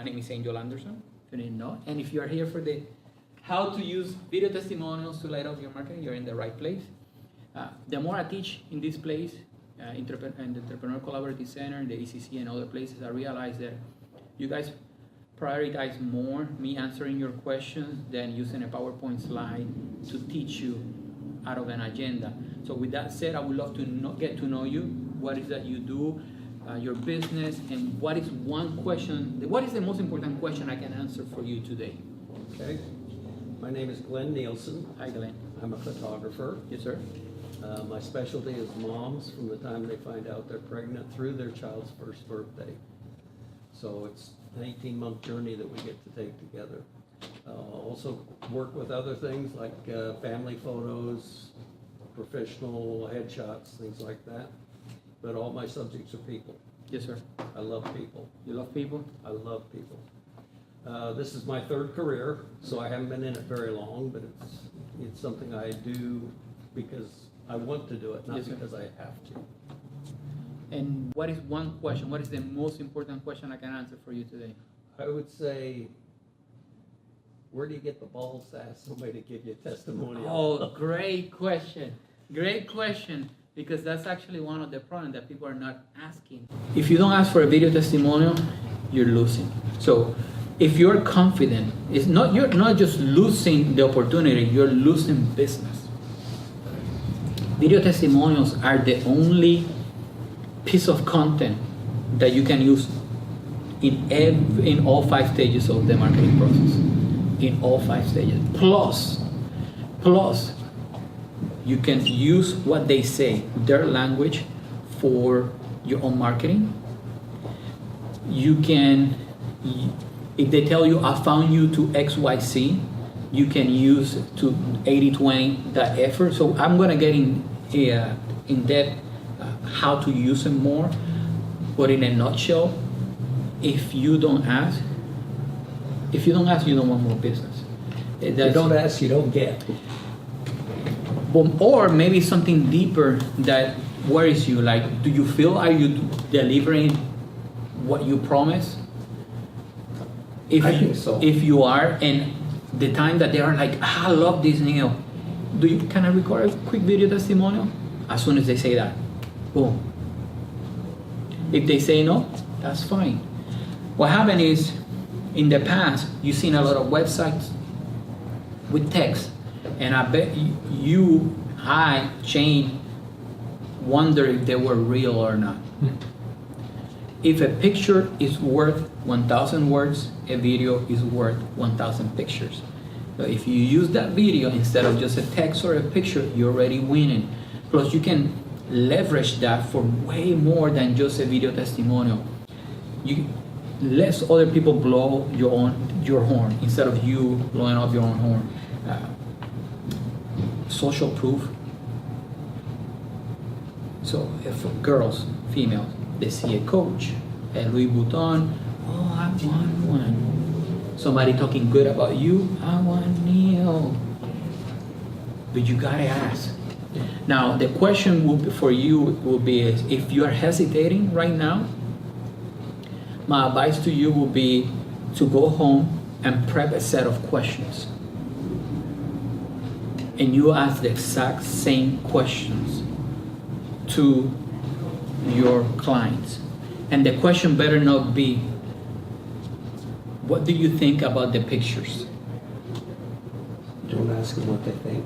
name is Angel Anderson, if you didn't know. And if you are here for the how to use video testimonials to light up your marketing, you're in the right place. The more I teach in this place, in the Entrepreneur Collaborative Center, in the ECC and other places, I realize that you guys prioritize more me answering your questions than using a PowerPoint slide to teach you out of an agenda. So with that said, I would love to get to know you. What is that you do, your business, and what is one question, what is the most important question I can answer for you today? Okay. My name is Glenn Nielsen. Hi, Glenn. I'm a photographer. Yes, sir. My specialty is moms from the time they find out they're pregnant through their child's first birthday. So it's an 18-month journey that we get to take together. Also work with other things like family photos, professional headshots, things like that. But all my subjects are people. Yes, sir. I love people. You love people? I love people. This is my third career, so I haven't been in it very long, but it's something I do because I want to do it, not because I have to. And what is one question? What is the most important question I can answer for you today? I would say, where do you get the balls to ask somebody to give you a testimonial? Oh, great question. Great question. Because that's actually one of the problems that people are not asking. If you don't ask for a video testimonial, you're losing. So if you're confident, you're not just losing the opportunity, you're losing business. Video testimonials are the only piece of content that you can use in all 5 stages of the marketing process. In all 5 stages. Plus, you can use what they say, their language, for your own marketing. You can, if they tell you, I found you to XYZ, you can use to 80-20 that effort. So I'm gonna get in depth how to use them more. But in a nutshell, if you don't ask, you don't want more business. If you don't ask, you don't get. Or maybe something deeper that worries you, like, do you feel, are you delivering what you promise? I think so. If you are, and the time that they are like, I love this, Neil, can I record a quick video testimonial? As soon as they say that, boom. If they say no, that's fine. What happened is, in the past, you've seen a lot of websites with text. And I bet Jane, wonder if they were real or not. If a picture is worth 1,000 words, a video is worth 1,000 pictures. So if you use that video instead of just a text or a picture, you're already winning. Plus, you can leverage that for way more than just a video testimonial. Let other people blow your horn instead of you blowing up your own horn. Social proof. So if girls, females, they see a coach at Louis Vuitton, oh, I want one. Somebody talking good about you, I want Neil. But you gotta ask. Now the question for you will be, if you are hesitating right now, my advice to you will be to go home and prep a set of questions. And you ask the exact same questions to your clients. And the question better not be, what do you think about the pictures? Don't ask them what they think.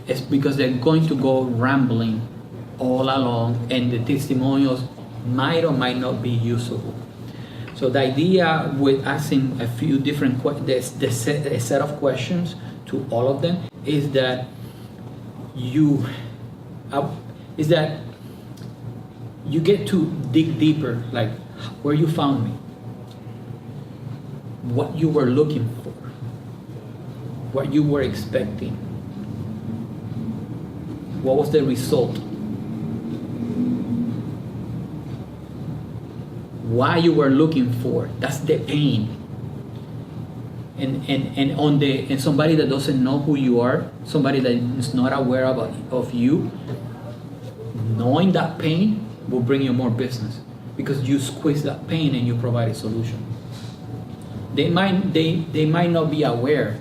It's because they're going to go rambling all along, and the testimonials might or might not be usable. So the idea with asking a few different a set of questions to all of them is that you get to dig deeper, like where you found me, what you were looking for, what you were expecting, what was the result, why you were looking for, that's the pain. And somebody that doesn't know who you are, somebody that is not aware of you, knowing that pain will bring you more business. because you squeeze that pain and you provide a solution. They might not be aware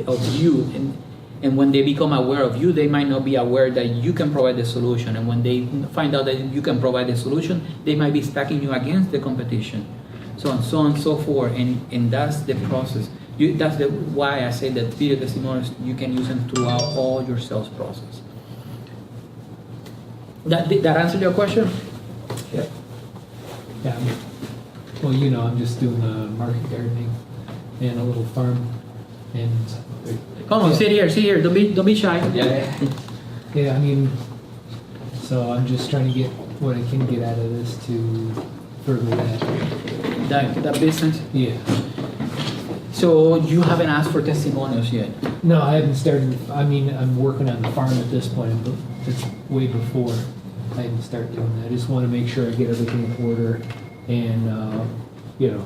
of you, and when they become aware of you, they might not be aware that you can provide the solution. And when they find out that you can provide the solution, they might be stacking you against the competition, so on and so forth. And that's the process. Why I say that video testimonials, you can use them throughout all your sales process. That answer your question? Yeah. Yeah. Well, you know, I'm just doing market gardening and a little farm, and Come on, yeah. sit here. Don't be shy. Yeah, I mean, so I'm just trying to get what I can get out of this to further That business. Yeah. So you haven't asked for testimonials yet. No, I haven't started. I mean, I'm working on the farm at this point, but it's way before I even start doing that. I just want to make sure I get everything in order, and you know.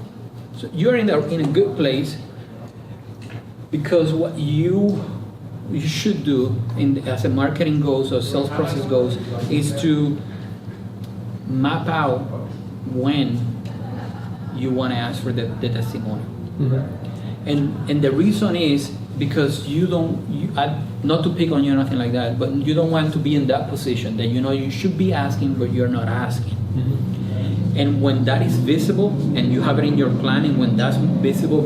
So you're in a good place, because what you should do as a marketing goes or sales process goes is to map out when you want to ask for the testimonial. Mm-hmm. And the reason is because not to pick on you or nothing like that, but you don't want to be in that position that you should be asking but you're not asking. Mm-hmm. And when that is visible and you have it in your planning, when that's visible,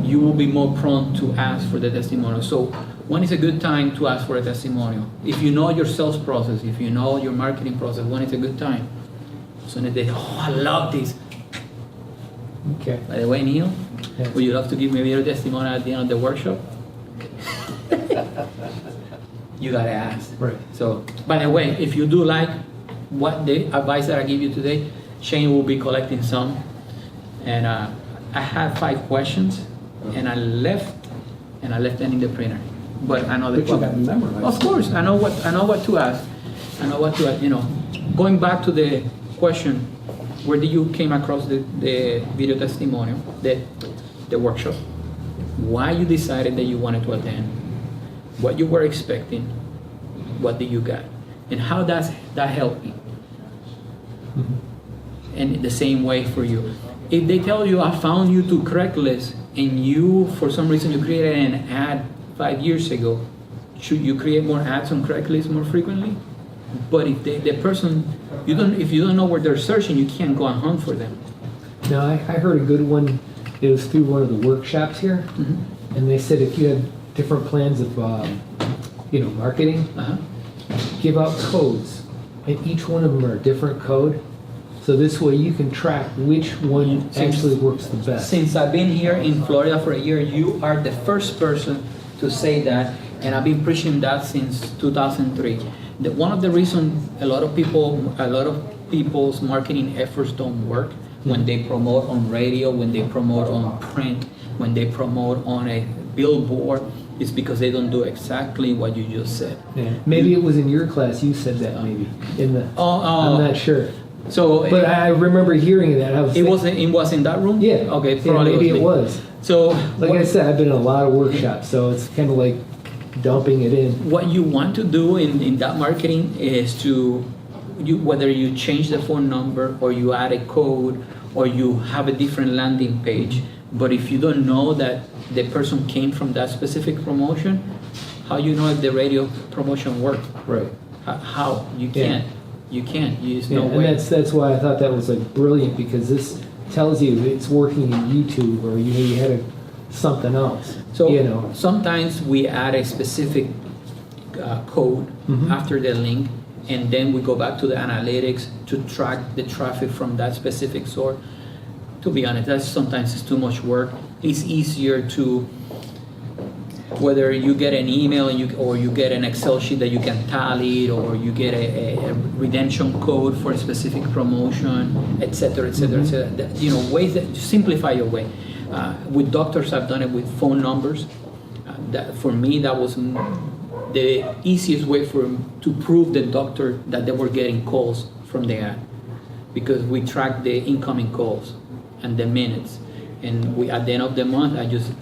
you will be more prone to ask for the testimonial. So when is a good time to ask for a testimonial? If you know your sales process, if you know your marketing process, when is a good time? So when they, I love this. Okay. By the way, Neil, Yeah. would you love to give me a video testimonial at the end of the workshop? You gotta ask. Right. So, by the way, if you do like what the advice that I give you today, Shane will be collecting some. And I had 5 questions, and I left them in the printer. But I know the But you got to memorize. Of course, I know what to ask. Going back to the question, where did you came across the video testimonial, the workshop? Why you decided that you wanted to attend? What you were expecting? What did you get? And how does that help me? Mm-hmm. And the same way for you. If they tell you, I found you to Craigslist, and you, for some reason, you created an ad 5 years ago, should you create more ads on Craigslist more frequently? But if the person, if you don't know where they're searching, you can't go and hunt for them. Now, I heard a good one. It was through one of the workshops here, Mm-hmm. and they said if you have different plans of, marketing, Uh-huh. give out codes, and each one of them are a different code. So this way you can track which one actually works the best. Since I've been here in Florida for a year, you are the first person to say that, and I've been preaching that since 2003. One of the reasons a lot of people's marketing efforts don't work when they promote on radio, when they promote on print, when they promote on a billboard, is because they don't do exactly what you just said. Yeah. Maybe it was in your class you said that. Maybe in the. I'm not sure. So, but I remember hearing that. It was in that room. Yeah. Okay. Yeah, maybe it was. So, like I said, I've been in a lot of workshops, so it's kind of like dumping it in. What you want to do in that marketing is whether you change the phone number or you add a code or you have a different landing page. But if you don't know that the person came from that specific promotion, how you know if the radio promotion worked? Right. How? You can't. You can't. There's no and way. that's why I thought that was like brilliant, because this tells you it's working in YouTube, or you had something else. So sometimes we add a specific code after the link, and then we go back to the analytics to track the traffic from that specific source. To be honest, sometimes it's too much work. It's easier to, whether you get an email or you get an Excel sheet that you can tally it, or you get a redemption code for a specific promotion, etc., etc., etc. Ways that simplify your way. With doctors, I've done it with phone numbers. That for me, that was the easiest way to prove the doctor that they were getting calls from the ad, because we track the incoming calls and the minutes. And at the end of the month,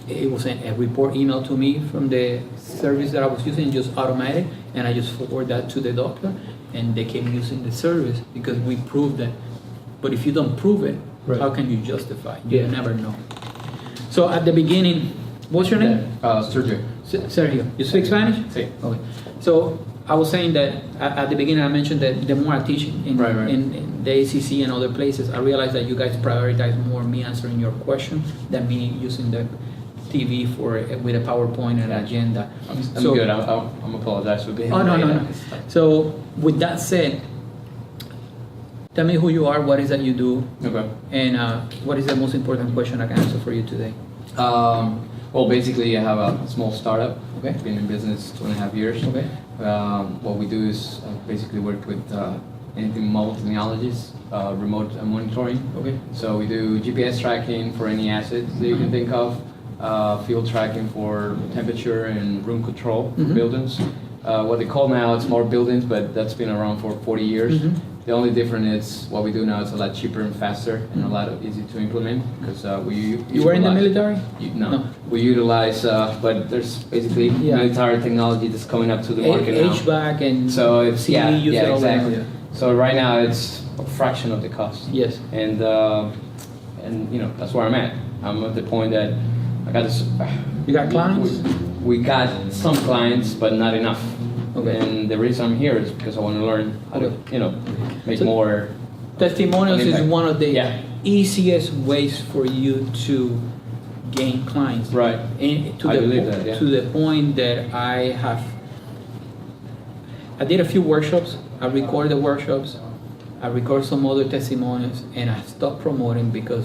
it was a report email to me from the service that I was using, just automatic, and I just forward that to the doctor, and they came using the service because we proved that But if you don't prove it, Right. how can you justify? You Yeah. never know. So at the beginning, what's your name? Sergio. Sergio. You speak Spanish? Sí. Okay. So I was saying that at the beginning I mentioned that the more I teach in, Right, right. in the ACC and other places, I realized that you guys prioritize more me answering your question than me using the TV with a PowerPoint and an agenda. I'm So- good. I'm apologize for being Oh, no, late. no, no. So with that said, tell me who you are, what is that you do, Okay. and what is the most important question I can answer for you today? Well, basically, I have a small startup. Okay. Been in business 2.5 years. Okay. What we do is basically work with anything mobile technologies, remote monitoring. Okay. So we do GPS tracking for any assets that you can think of, field tracking for temperature and room control for Mhm. buildings. What they call now smart buildings, but that's been around for 40 years. Mhm. The only difference is what we do now is a lot cheaper and faster and a lot easy to implement because You were in the utilize- military? No. No. We utilize, but there's basically Yeah. military technology that's coming up to the market now. HVAC and So it's CV use it all the exactly. time. So right now it's a fraction of the cost, Yes. and you know that's where I'm at. I'm at the point that I got this. You got clients? We got some clients, but not enough. Okay. And the reason I'm here is because I want to learn how to, make So- more. Testimonials is Impact. one of the Yeah. easiest ways for you to gain clients. Right. And to I the believe that, yeah. to the point that I did a few workshops. I record the workshops. I record some other testimonials, and I stopped promoting because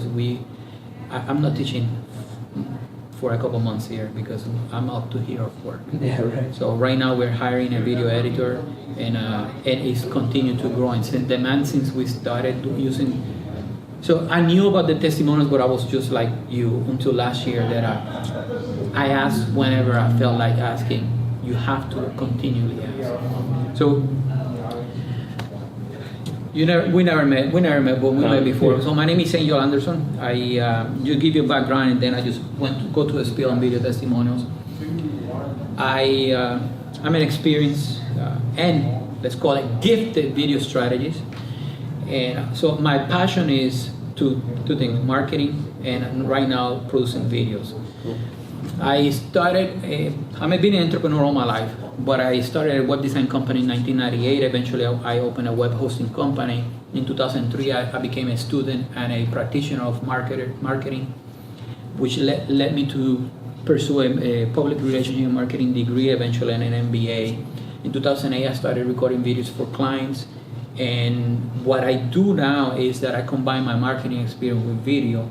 I'm not teaching for a couple months here because I'm up to here of work. Yeah, right. So right now we're hiring a video editor, and it's continued to grow. And since demand since we started using, so I knew about the testimonials, but I was just like you until last year that I asked whenever I felt like asking. You have to continually ask. So we never met, but we met before. So my name is Angel Anderson. I just give you a background, and then I just went to go to a spiel on video testimonials. I'm an experienced and let's call it gifted video strategist, and so my passion is two things: marketing and right now producing videos. I started, I've been an entrepreneur all my life, but I started a web design company in 1998. Eventually, I opened a web hosting company. In 2003, I became a student and a practitioner of marketing, which led me to pursue a public relationship and marketing degree, eventually an MBA. In 2008, I started recording videos for clients. And what I do now is that I combine my marketing experience with video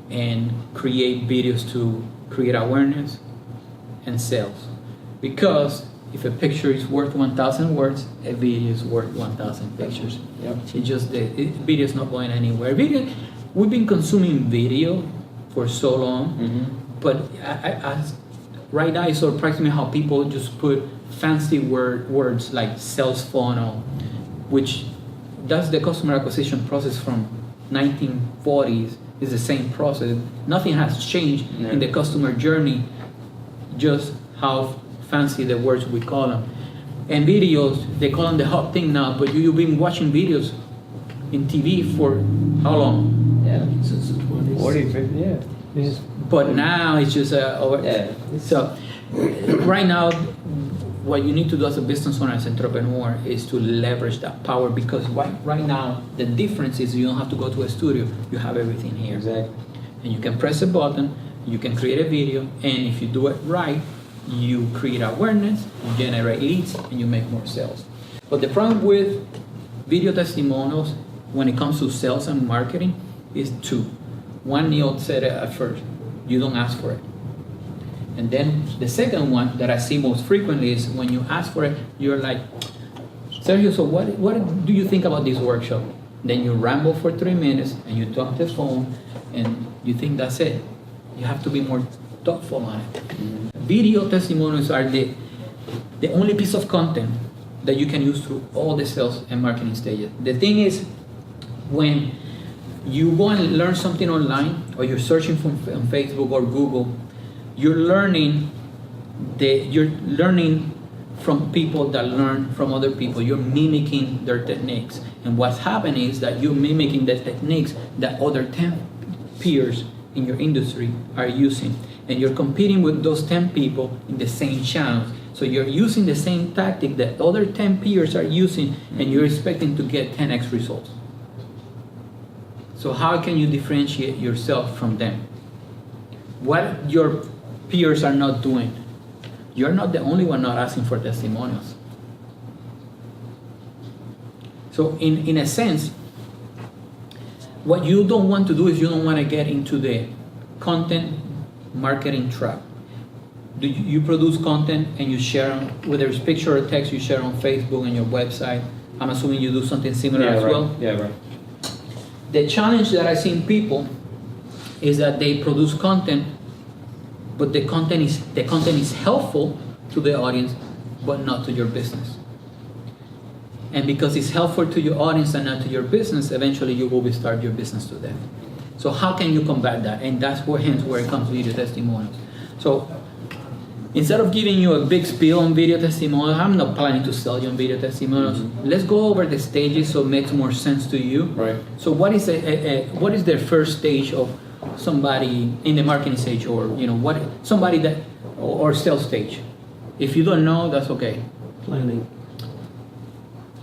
and create videos to create awareness and sales. Because if a picture is worth 1,000 words, a video is worth 1,000 pictures. Yep. It's just video is not going anywhere. We've been consuming video for so long, Mm-hmm. but right now it surprises me how people just put fancy words like sales funnel, which that's the customer acquisition process from 1940s. Is the same process. Nothing has changed in the customer journey, just how fancy the words we call them. And videos, they call them the hot thing now, but you've been watching videos in TV for how long? Yeah. Since the 20s. 40, 50, yeah. Yes. But now it's just Yeah. So right now, what you need to do as a business owner, as an entrepreneur, is to leverage that power, because right now the difference is you don't have to go to a studio. You have everything here. Exactly. And you can press a button, you can create a video, and if you do it right, you create awareness, you generate leads, and you make more sales. But the problem with video testimonials when it comes to sales and marketing is two. One, Neil said it at first, you don't ask for it. And then the second one that I see most frequently is when you ask for it, you're like, Sergio, so what do you think about this workshop? Then you ramble for 3 minutes and you talk the phone and you think that's it. You have to be more thoughtful on it. Mm-hmm. Video testimonials are the only piece of content that you can use through all the sales and marketing stages. The thing is, when you go and learn something online, or you're searching on Facebook or Google, you're learning from people that learn from other people. You're mimicking their techniques. And what's happening is that you're mimicking the techniques that other 10 peers in your industry are using. And you're competing with those 10 people in the same channels. So you're using the same tactic that other 10 peers are using, and you're expecting to get 10x results. So how can you differentiate yourself from them? What your peers are not doing. You're not the only one not asking for testimonials. So in a sense, what you don't want to do is you don't want to get into the content marketing trap. You produce content and you share them, whether it's picture or text, you share on Facebook and your website. I'm assuming you do something similar as well. Yeah, right. The challenge that I see in people is that they produce content, but the content is helpful to the audience, but not to your business. And because it's helpful to your audience and not to your business, eventually you will start your business to them. So how can you combat that? And that's where it comes to video testimonials. So instead of giving you a big spiel on video testimonials, I'm not planning to sell you on video testimonials. Mm-hmm. Let's go over the stages so it makes more sense to you. Right. So what is the first stage of somebody in the marketing stage, or somebody that or sales stage? If you don't know, that's okay. Planning.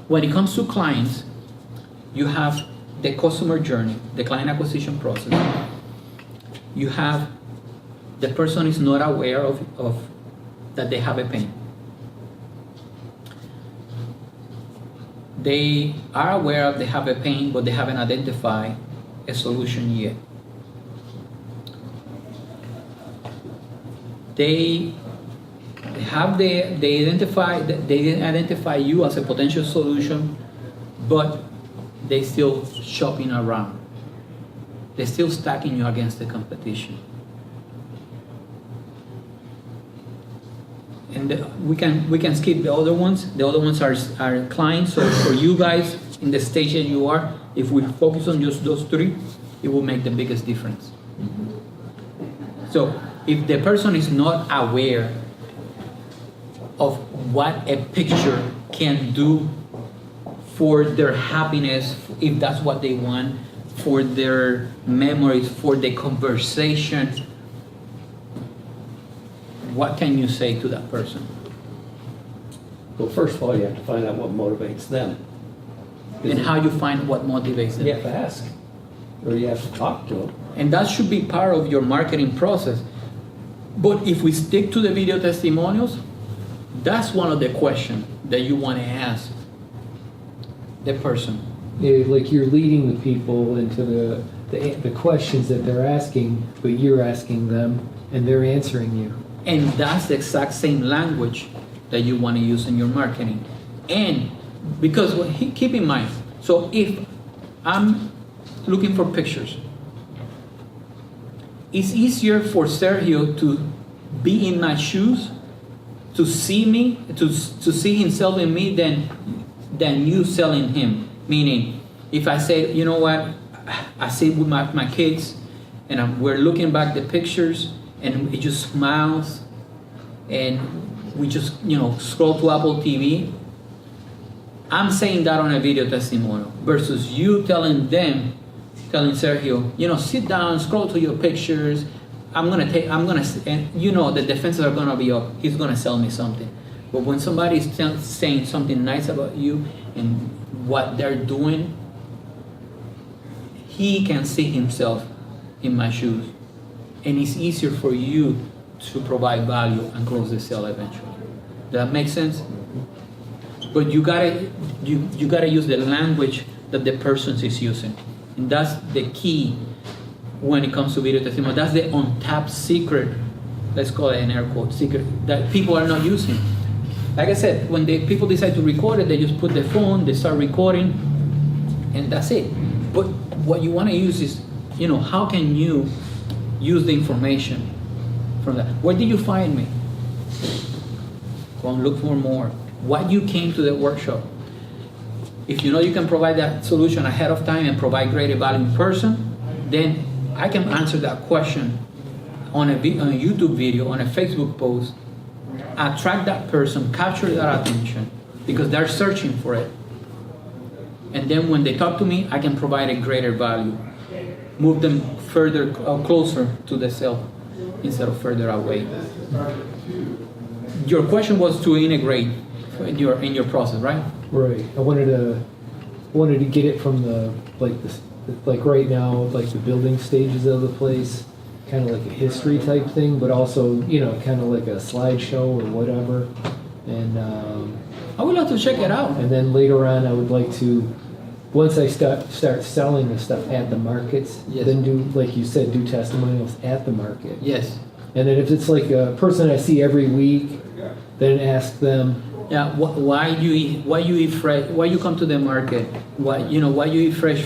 When it comes to clients, you have the customer journey, the client acquisition process. You have the person is not aware of that they have a pain. They are aware of they have a pain, but they haven't identified a solution yet. They identify you as a potential solution, but they still shopping around. They're still stacking you against the competition. And we can skip the other ones. The other ones are clients. So for you guys in the stage that you are, if we focus on just those three, it will make the biggest difference. Mm-hmm. So if the person is not aware of what a picture can do for their happiness, if that's what they want, for their memories, for the conversation, what can you say to that person? Well, first of all, you have to find out what motivates them. And how you find what motivates them? You have to ask, or you have to talk to them. And that should be part of your marketing process. But if we stick to the video testimonials, that's one of the questions that you want to ask the person. Yeah, like you're leading the people into the questions that they're asking, but you're asking them and they're answering you. And that's the exact same language that you want to use in your marketing. And because keep in mind, so if I'm looking for pictures, it's easier for Sergio to be in my shoes, to see me, to see himself in me than you selling him. Meaning, if I say, you know what, I sit with my kids and we're looking back the pictures and it just smiles and we just, scroll to Apple TV. I'm saying that on a video testimonial versus you telling Sergio, sit down, scroll to your pictures. And the defenses are gonna be up. He's gonna sell me something. But when somebody's saying something nice about you and what they're doing, he can see himself in my shoes. And it's easier for you to provide value and close the sale eventually. Does that make sense? But you gotta use the language that the person is using. And that's the key when it comes to video testimony. That's the untapped secret, let's call it an air quote, secret, that people are not using. Like I said, when people decide to record it, they just put the phone, they start recording, and that's it. But what you want to use is, how can you use the information from that? Where did you find me? Go and look for more. Why you came to the workshop? If you know you can provide that solution ahead of time and provide greater value in person, then I can answer that question on a YouTube video, on a Facebook post, attract that person, capture that attention, because they're searching for it. And then when they talk to me, I can provide a greater value, move them further, closer to the sale instead of further away. Your question was to integrate in your process, right? Right. I wanted to get it from the like right now, like the building stages of the place, kind of like a history type thing, but also, you know, kind of like a slideshow or whatever. And I would love to check it out. and then later on, I would like to, once I start selling the stuff at the markets, Yes. then do, like you said, do testimonials at the market. Yes. And then if it's like a person I see every week, then ask them, Yeah. Why you eat fresh? Why you come to the market? Why you eat fresh?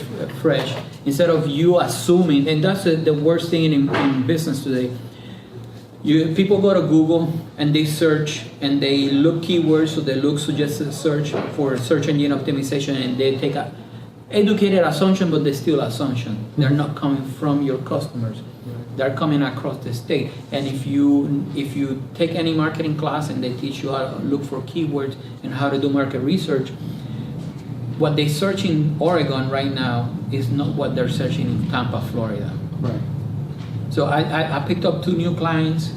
Instead of you assuming, and that's the worst thing in business today. People go to Google and they search and they look keywords, so they look suggested search for search engine optimization, and they take a educated assumption, but they're still assumption. They're not coming from your customers. They're coming across the state. And if you take any marketing class and they teach you how to look for keywords and how to do market research, what they search in Oregon right now is not what they're searching in Tampa, Florida. right. So I picked up 2 new clients.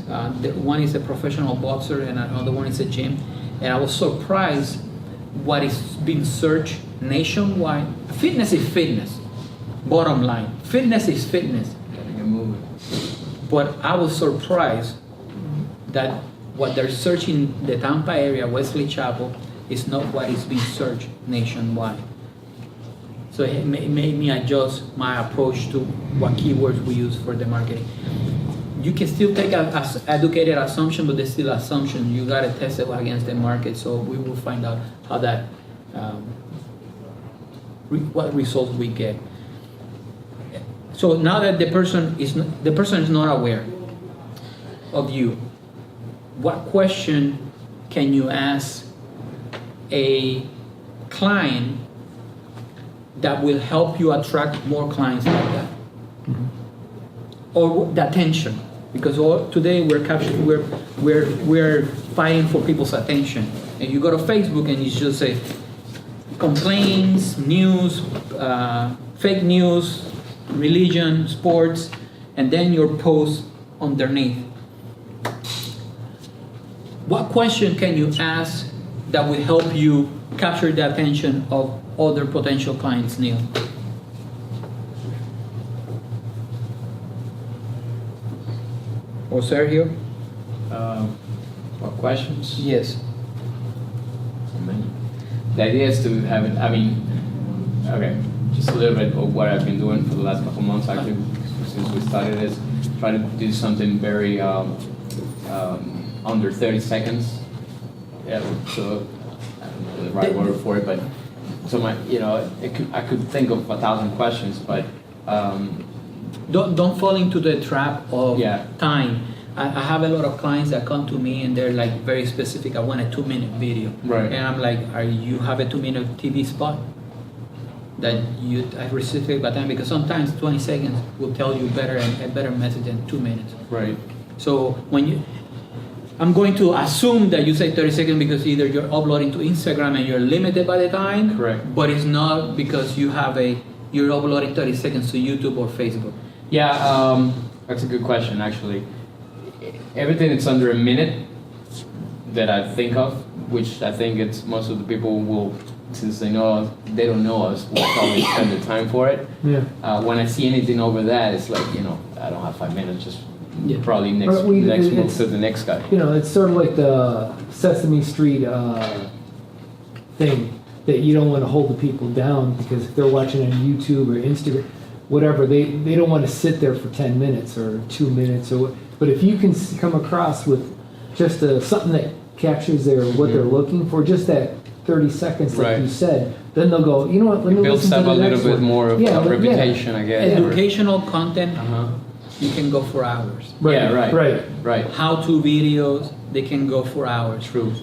One is a professional boxer and another one is a gym. And I was surprised what is being searched nationwide. Fitness is fitness. Bottom line, fitness is fitness. Gotta get moving. But I was surprised that what they're searching in the Tampa area, Wesley Chapel, is not what is being searched nationwide. So it made me adjust my approach to what keywords we use for the marketing. You can still take an educated assumption, but there's still assumption. You gotta test it against the market. So we will find out how that, what results we get. So now that the person is not aware of you, what question can you ask a client that will help you attract more clients like that? Or the attention, because today we're fighting for people's attention. And you go to Facebook and you just say complaints, news, fake news, religion, sports, and then your post underneath. What question can you ask that will help you capture the attention of other potential clients, Neil? Or Sergio? What questions? Yes. The idea is to have it, I mean, okay, just a little bit of what I've been doing for the last couple months actually, since we started this, try to do something very under 30 seconds. Yeah, so I don't know the right word for it, but so I could think of 1,000 questions, but Don't fall into the trap of Yeah. time. I have a lot of clients that come to me and they're like very specific. I want a 2-minute video. Right. And I'm like, you have a 2-minute TV spot that I restrict by time, because sometimes 20 seconds will tell you a better message than 2 minutes. right, So I'm going to assume that you say 30 seconds because either you're uploading to Instagram and you're limited by the time. Correct. But it's not because you're uploading 30 seconds to YouTube or Facebook. yeah, that's a good question actually. Everything that's under a minute that I think of, which I think it's most of the people will, since they don't know us, will probably spend the time for it. Yeah. When I see anything over that, it's like, I don't have 5 minutes, just Yeah. probably next But move to the next guy. You know, it's sort of like the Sesame Street thing, that you don't want to hold the people down, because if they're watching on YouTube or Instagram, whatever, they don't want to sit there for 10 minutes or 2 minutes but if you can come across with just something that captures what they're looking for, just that 30 seconds, like Right. you said, then they'll go, you know what, let me Builds listen to up the a next little bit one. more of Yeah, a reputation, I guess. Educational content, Uh-huh. you can go for hours. Right, Yeah, right. right. Right. How-to videos, they can go for hours. True.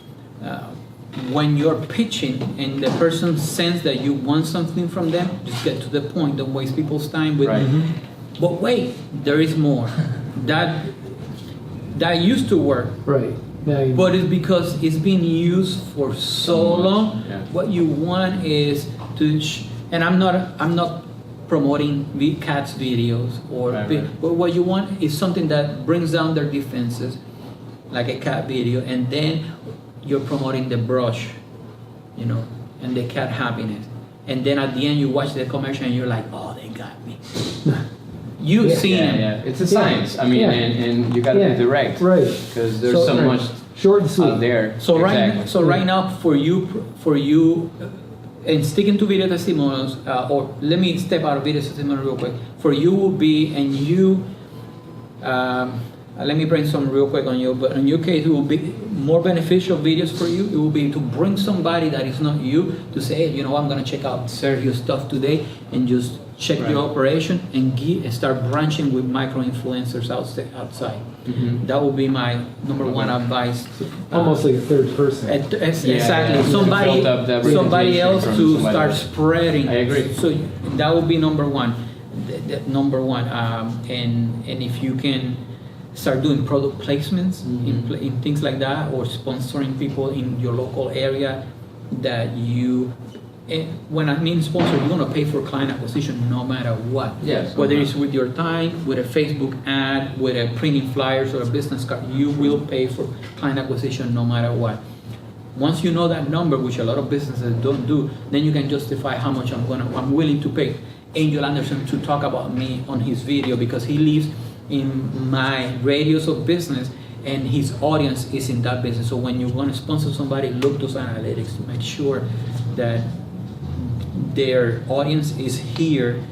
When you're pitching and the person sense that you want something from them, just get to the point. Don't waste people's time with, Right. But wait, there is more. That used to work. Right. But it's because it's been used for so long. Yeah. What you want is to, and I'm not promoting cats videos or, but what you want is something that brings down their defenses, like a cat video, and then you're promoting the brush, you know, and the cat happiness, and then at the end you watch the commercial and you're like, oh, they got me. You've seen it. Yeah, it's a science. I mean, and you gotta be direct, right? Because there's so much short and sweet out there. So right now, for you, and sticking to video testimonials, or let me step out of video testimonial real quick. For you will be, and you, let me brainstorm real quick on you. But in your case, it will be more beneficial videos for you. It will be to bring somebody that is not you to say, hey, you know, I'm gonna check out Sergio's stuff today, and just check your operation and start branching with micro influencers outside. Mm-hmm. That will be my number one advice. almost like a third person. Exactly. Yeah. Somebody else to start spreading. I agree. So that would be number one. Number one. And if you can start doing product placements in things like that, or sponsoring people in your local area that you. When I mean sponsor, you're gonna pay for client acquisition no matter what. Yes. Whether it's with your time, with a Facebook ad, with a printing flyers or a business card, you will pay for client acquisition no matter what. Once you know that number, which a lot of businesses don't do, then you can justify how much I'm willing to pay Angel Anderson to talk about me on his video, because he lives in my radius of business and his audience is in that business. So when you want to sponsor somebody, look those analytics to make sure that their audience is here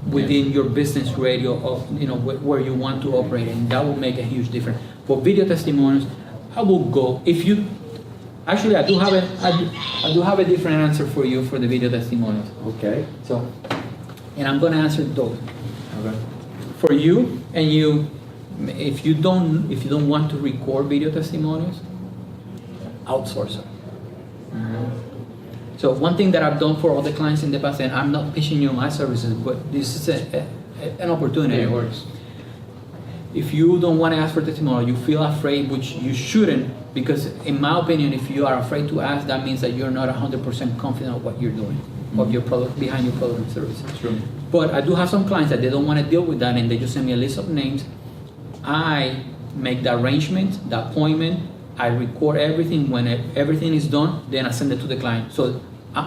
within your business radio of, you know, where you want to operate, and that will make a huge difference. For video testimonials, I will go, if you actually, I do have a different answer for you for the video testimonials. Okay. So, and I'm gonna answer those. Okay. For you, and you, if you don't want to record video testimonials, outsource it. So one thing that I've done for all the clients in the past, and I'm not pitching you my services, but this is an opportunity. Yeah, it works. If you don't want to ask for testimonial, you feel afraid, which you shouldn't, because in my opinion, if you are afraid to ask, that means that you're not 100% confident of what you're doing, of your product, behind your product and service. True. But I do have some clients that they don't want to deal with that, and they just send me a list of names. I make the arrangement, the appointment, I record everything. When everything is done, then I send it to the client. So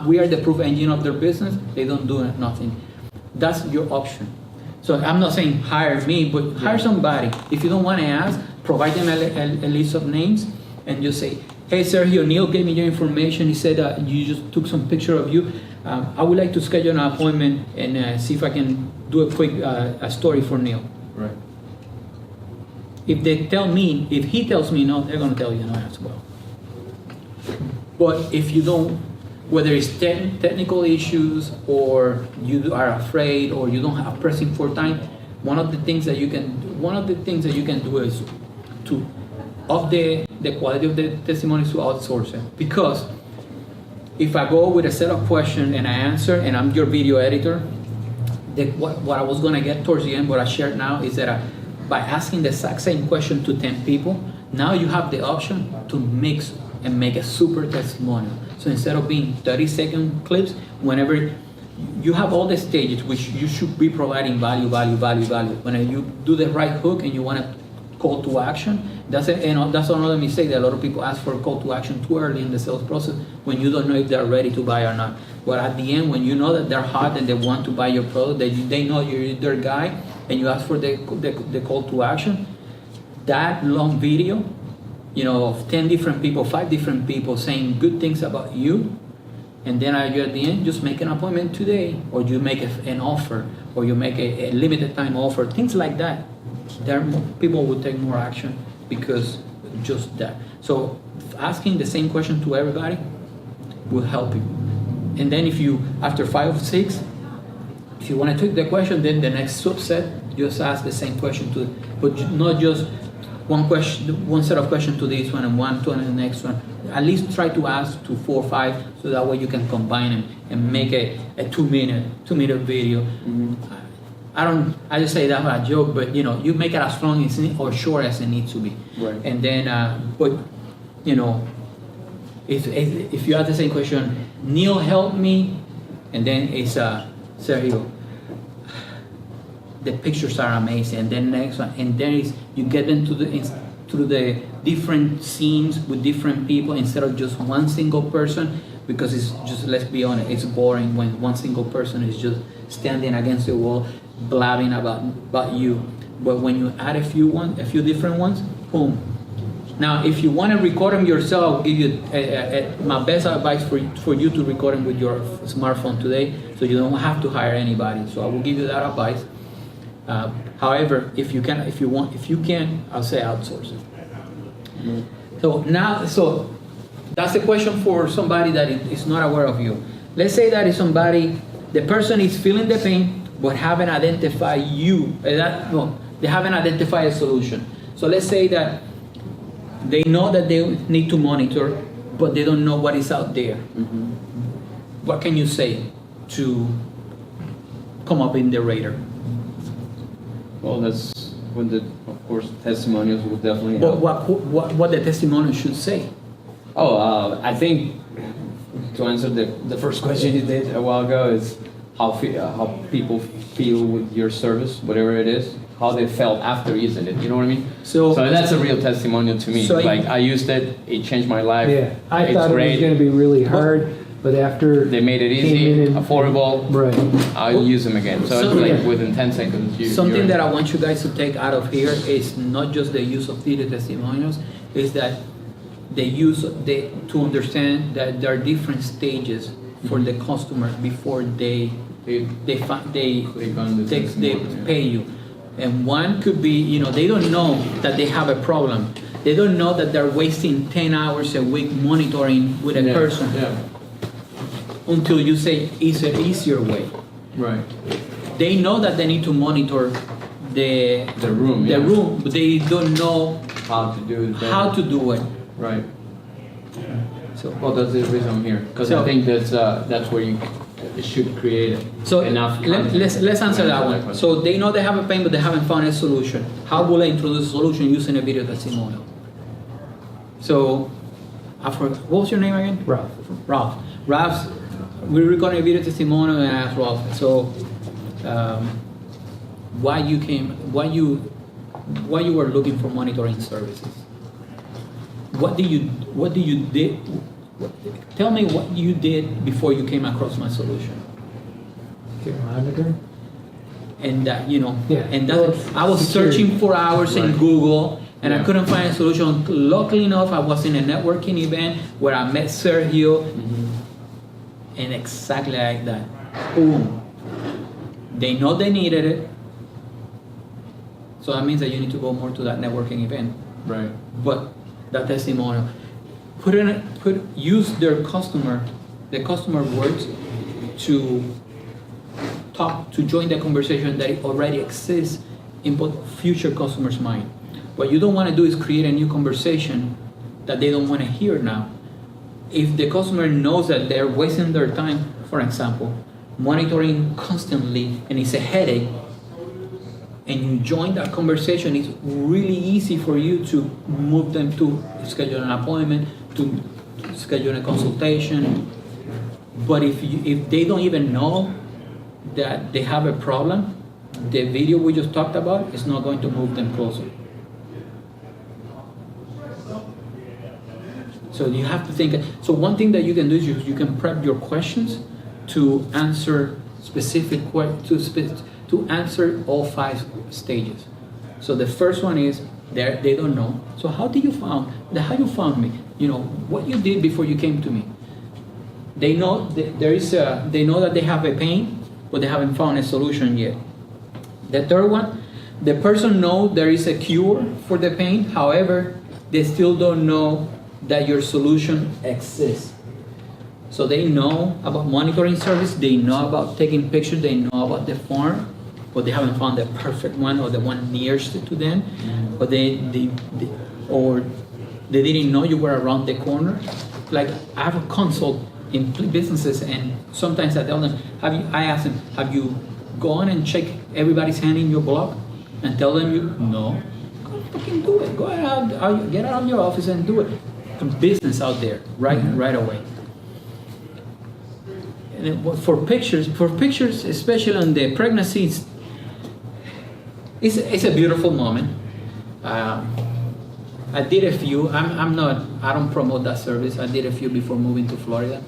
we are the proof engine of their business. They don't do nothing. That's your option. So I'm not saying hire me, but hire somebody. If you don't want to ask, provide them a list of names and just say, hey, Sergio, Neil gave me your information. He said you just took some picture of you. I would like to schedule an appointment and see if I can do a quick a story for Neil. Right. If he tells me no, they're going to tell you no as well. But if you don't, whether it's technical issues, or you are afraid, or you don't have pressing for time, one of the things that you can do is to up the quality of the testimonies, to outsource it. Because if I go with a set of questions and I answer, and I'm your video editor, what I was going to get towards the end, what I shared now, is that by asking the exact same question to 10 people, now you have the option to mix and make a super testimonial. So instead of being 30-second clips, whenever you have all the stages, which you should be providing value. When you do the right hook and you want a call to action, that's another mistake that a lot of people ask for a call to action too early in the sales process, when you don't know if they're ready to buy or not. But at the end, when you know that they're hot and they want to buy your product, that they know you're their guy, and you ask for the call to action, that long video, you know, of 10 different people, 5 different people saying good things about you, and then you at the end just make an appointment today, or you make an offer, or you make a limited time offer, things like that. People will take more action because just that. So asking the same question to everybody will help you. And then if you, after 5 or 6, if you want to tweak the question, then the next subset, just ask the same question to, but not just one set of questions to this one and one to the next one. At least try to ask to 4 or 5, so that way you can combine them and make a 2-minute video. I just say that as a joke, but you know, you make it as long as or short as it needs to be. Right. And then, but you know, if you ask the same question, Neil helped me, and then it's Sergio. The pictures are amazing, and then next one, and then is you get into through the different scenes with different people instead of just one single person, because it's just, let's be honest, it's boring when one single person is just standing against the wall blabbing about you. But when you add a few different ones, boom. Now, if you want to record them yourself, I'll give you my best advice for you to record them with your smartphone today, so you don't have to hire anybody. So I will give you that advice. However, if you can, I'll say outsource it. Mm-hmm. So that's a question for somebody that is not aware of you. Let's say that is somebody, the person is feeling the pain, but haven't identified they haven't identified a solution. So let's say that they know that they need to monitor, but they don't know what is out there. Mm-hmm. What can you say to come up in the radar? Well, that's when of course, testimonials will definitely help. What the testimonial should say? I think to answer the first question you did a while ago is how people feel with your service, whatever it is, how they felt after using it. You know what I mean? So that's a real testimonial to me. So like I used it, it changed my life. Yeah, I it's thought great. it was going to be really hard, but after They made it came easy, in and- affordable. Right. I'll use them again. So it's like within 10 seconds. Something that I want you guys to take out of here is not just the use of video testimonials, is that to understand that there are different stages for the customer before they click on the they pay you. And one could be, they don't know that they have a problem. They don't know that they're wasting 10 hours a week monitoring with a person. Yeah. Until you say it's an easier way. Right. They know that they need to monitor the room, but they don't know How to do it. how to do it. Right. So, Well, that's the reason I'm here, because I think that's where you should create enough. let's answer that one. So they know they have a pain, but they haven't found a solution. How will I introduce a solution using a video testimonial? So, what was your name again? Ralph. We're recording a video testimonial, and I asked Ralph. So, why you were looking for monitoring services? What do you did? Tell me what you did before you came across my solution. Okay, monitor. And that I was security. searching for hours in Google, and I Yeah. couldn't find a solution. Luckily enough, I was in a networking event where I met Sergio, and exactly like that, boom. They know they needed it, so that means that you need to go more to that networking event. Right. But that testimonial, use the customer words to talk, to join the conversation that already exists in both future customers' mind. What you don't want to do is create a new conversation that they don't want to hear now. If the customer knows that they're wasting their time, for example, monitoring constantly, and it's a headache, and you join that conversation, it's really easy for you to move them to schedule an appointment, to schedule a consultation. But if they don't even know that they have a problem, the video we just talked about is not going to move them closer. So you have to think. So one thing that you can do is you can prep your questions to answer to answer all 5 stages. So the first one is they don't know. So how you found me? What you did before you came to me. They know they know that they have a pain, but they haven't found a solution yet. The third one, the person knows there is a cure for the pain. However, they still don't know that your solution exists. So they know about monitoring service, they know about taking pictures, they know about the form, but they haven't found the perfect one or the one nearest to them, or they didn't know you were around the corner. Like I have a consult in businesses, and sometimes I tell them, I ask them, have you gone and checked everybody's hand in your block and tell them you no, go fucking do it. Go out, get out of your office and do it. Business out there right away. And then for pictures, especially on the pregnancy, it's a beautiful moment. I did a few. I don't promote that service. I did a few before moving to Florida,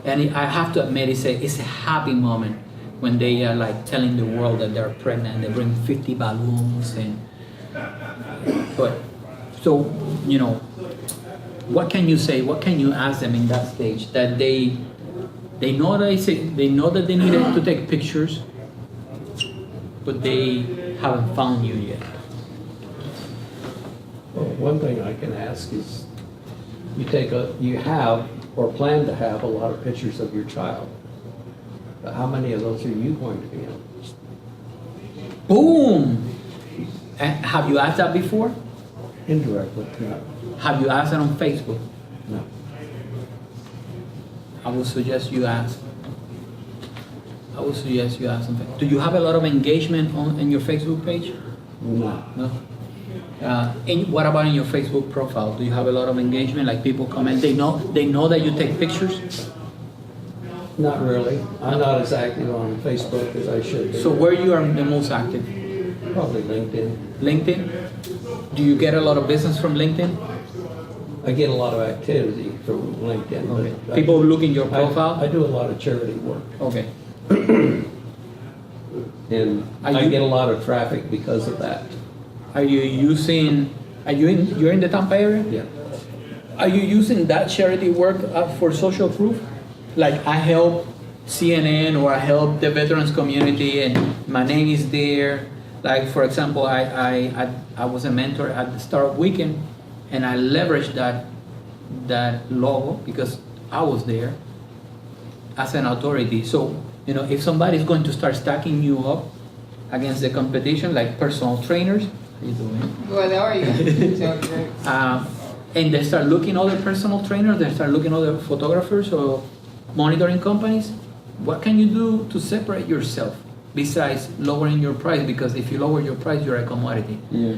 and I have to admit, it's a happy moment when they are like telling the world that they're pregnant. They bring 50 balloons but so what can you say? What can you ask them in that stage that they know that they needed to take pictures, but they haven't found you yet? Well, one thing I can ask is, you have or plan to have a lot of pictures of your child. But how many of those are you going to be in? Boom! Have you asked that before? Indirectly, no. Have you asked it on Facebook? No. I would suggest you ask. On Facebook. Do you have a lot of engagement in your Facebook page? No. No. And what about in your Facebook profile? Do you have a lot of engagement? Like people comment, they know that you take pictures? Not really. I'm not as active on Facebook as I should be. So where you are the most active? Probably LinkedIn. LinkedIn? Do you get a lot of business from LinkedIn? I get a lot of activity from LinkedIn. Okay. But People look in your profile? I do a lot of charity work. Okay. And I get a lot of traffic because of that. You're in the Tampa area? Yeah. Are you using that charity work for social proof? Like I help CNN or I help the veterans community and my name is there. Like for example, I was a mentor at the Startup Weekend and I leveraged that logo because I was there as an authority. So, if somebody's going to start stacking you up against the competition, like personal trainers, how you doing? Good, how are you? And they start looking other personal trainers, they start looking other photographers or monitoring companies. What can you do to separate yourself besides lowering your price? Because if you lower your price, you're a commodity. Yeah.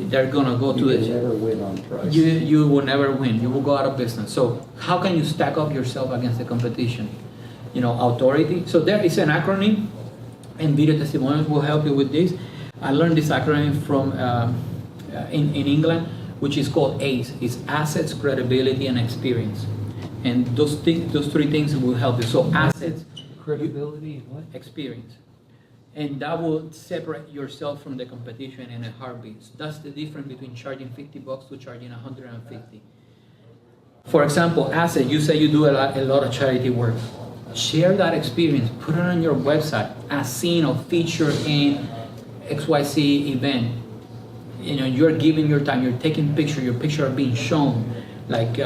They're gonna go to You the. never win on price. You will never win. You will go out of business. So how can you stack up yourself against the competition? Authority. So there is an acronym, and Video Testimonials will help you with this. I learned this acronym from in England, which is called ACE. It's assets, credibility, and experience. And those three things will help you. So assets, Credibility, what? experience. And that will separate yourself from the competition in a heartbeat. That's the difference between charging $50 to charging $150. For example, asset, you say you do a lot of charity work. Share that experience, put it on your website, as seen or featured in XYZ event. You're giving your time, you're taking pictures, your picture are being shown. Like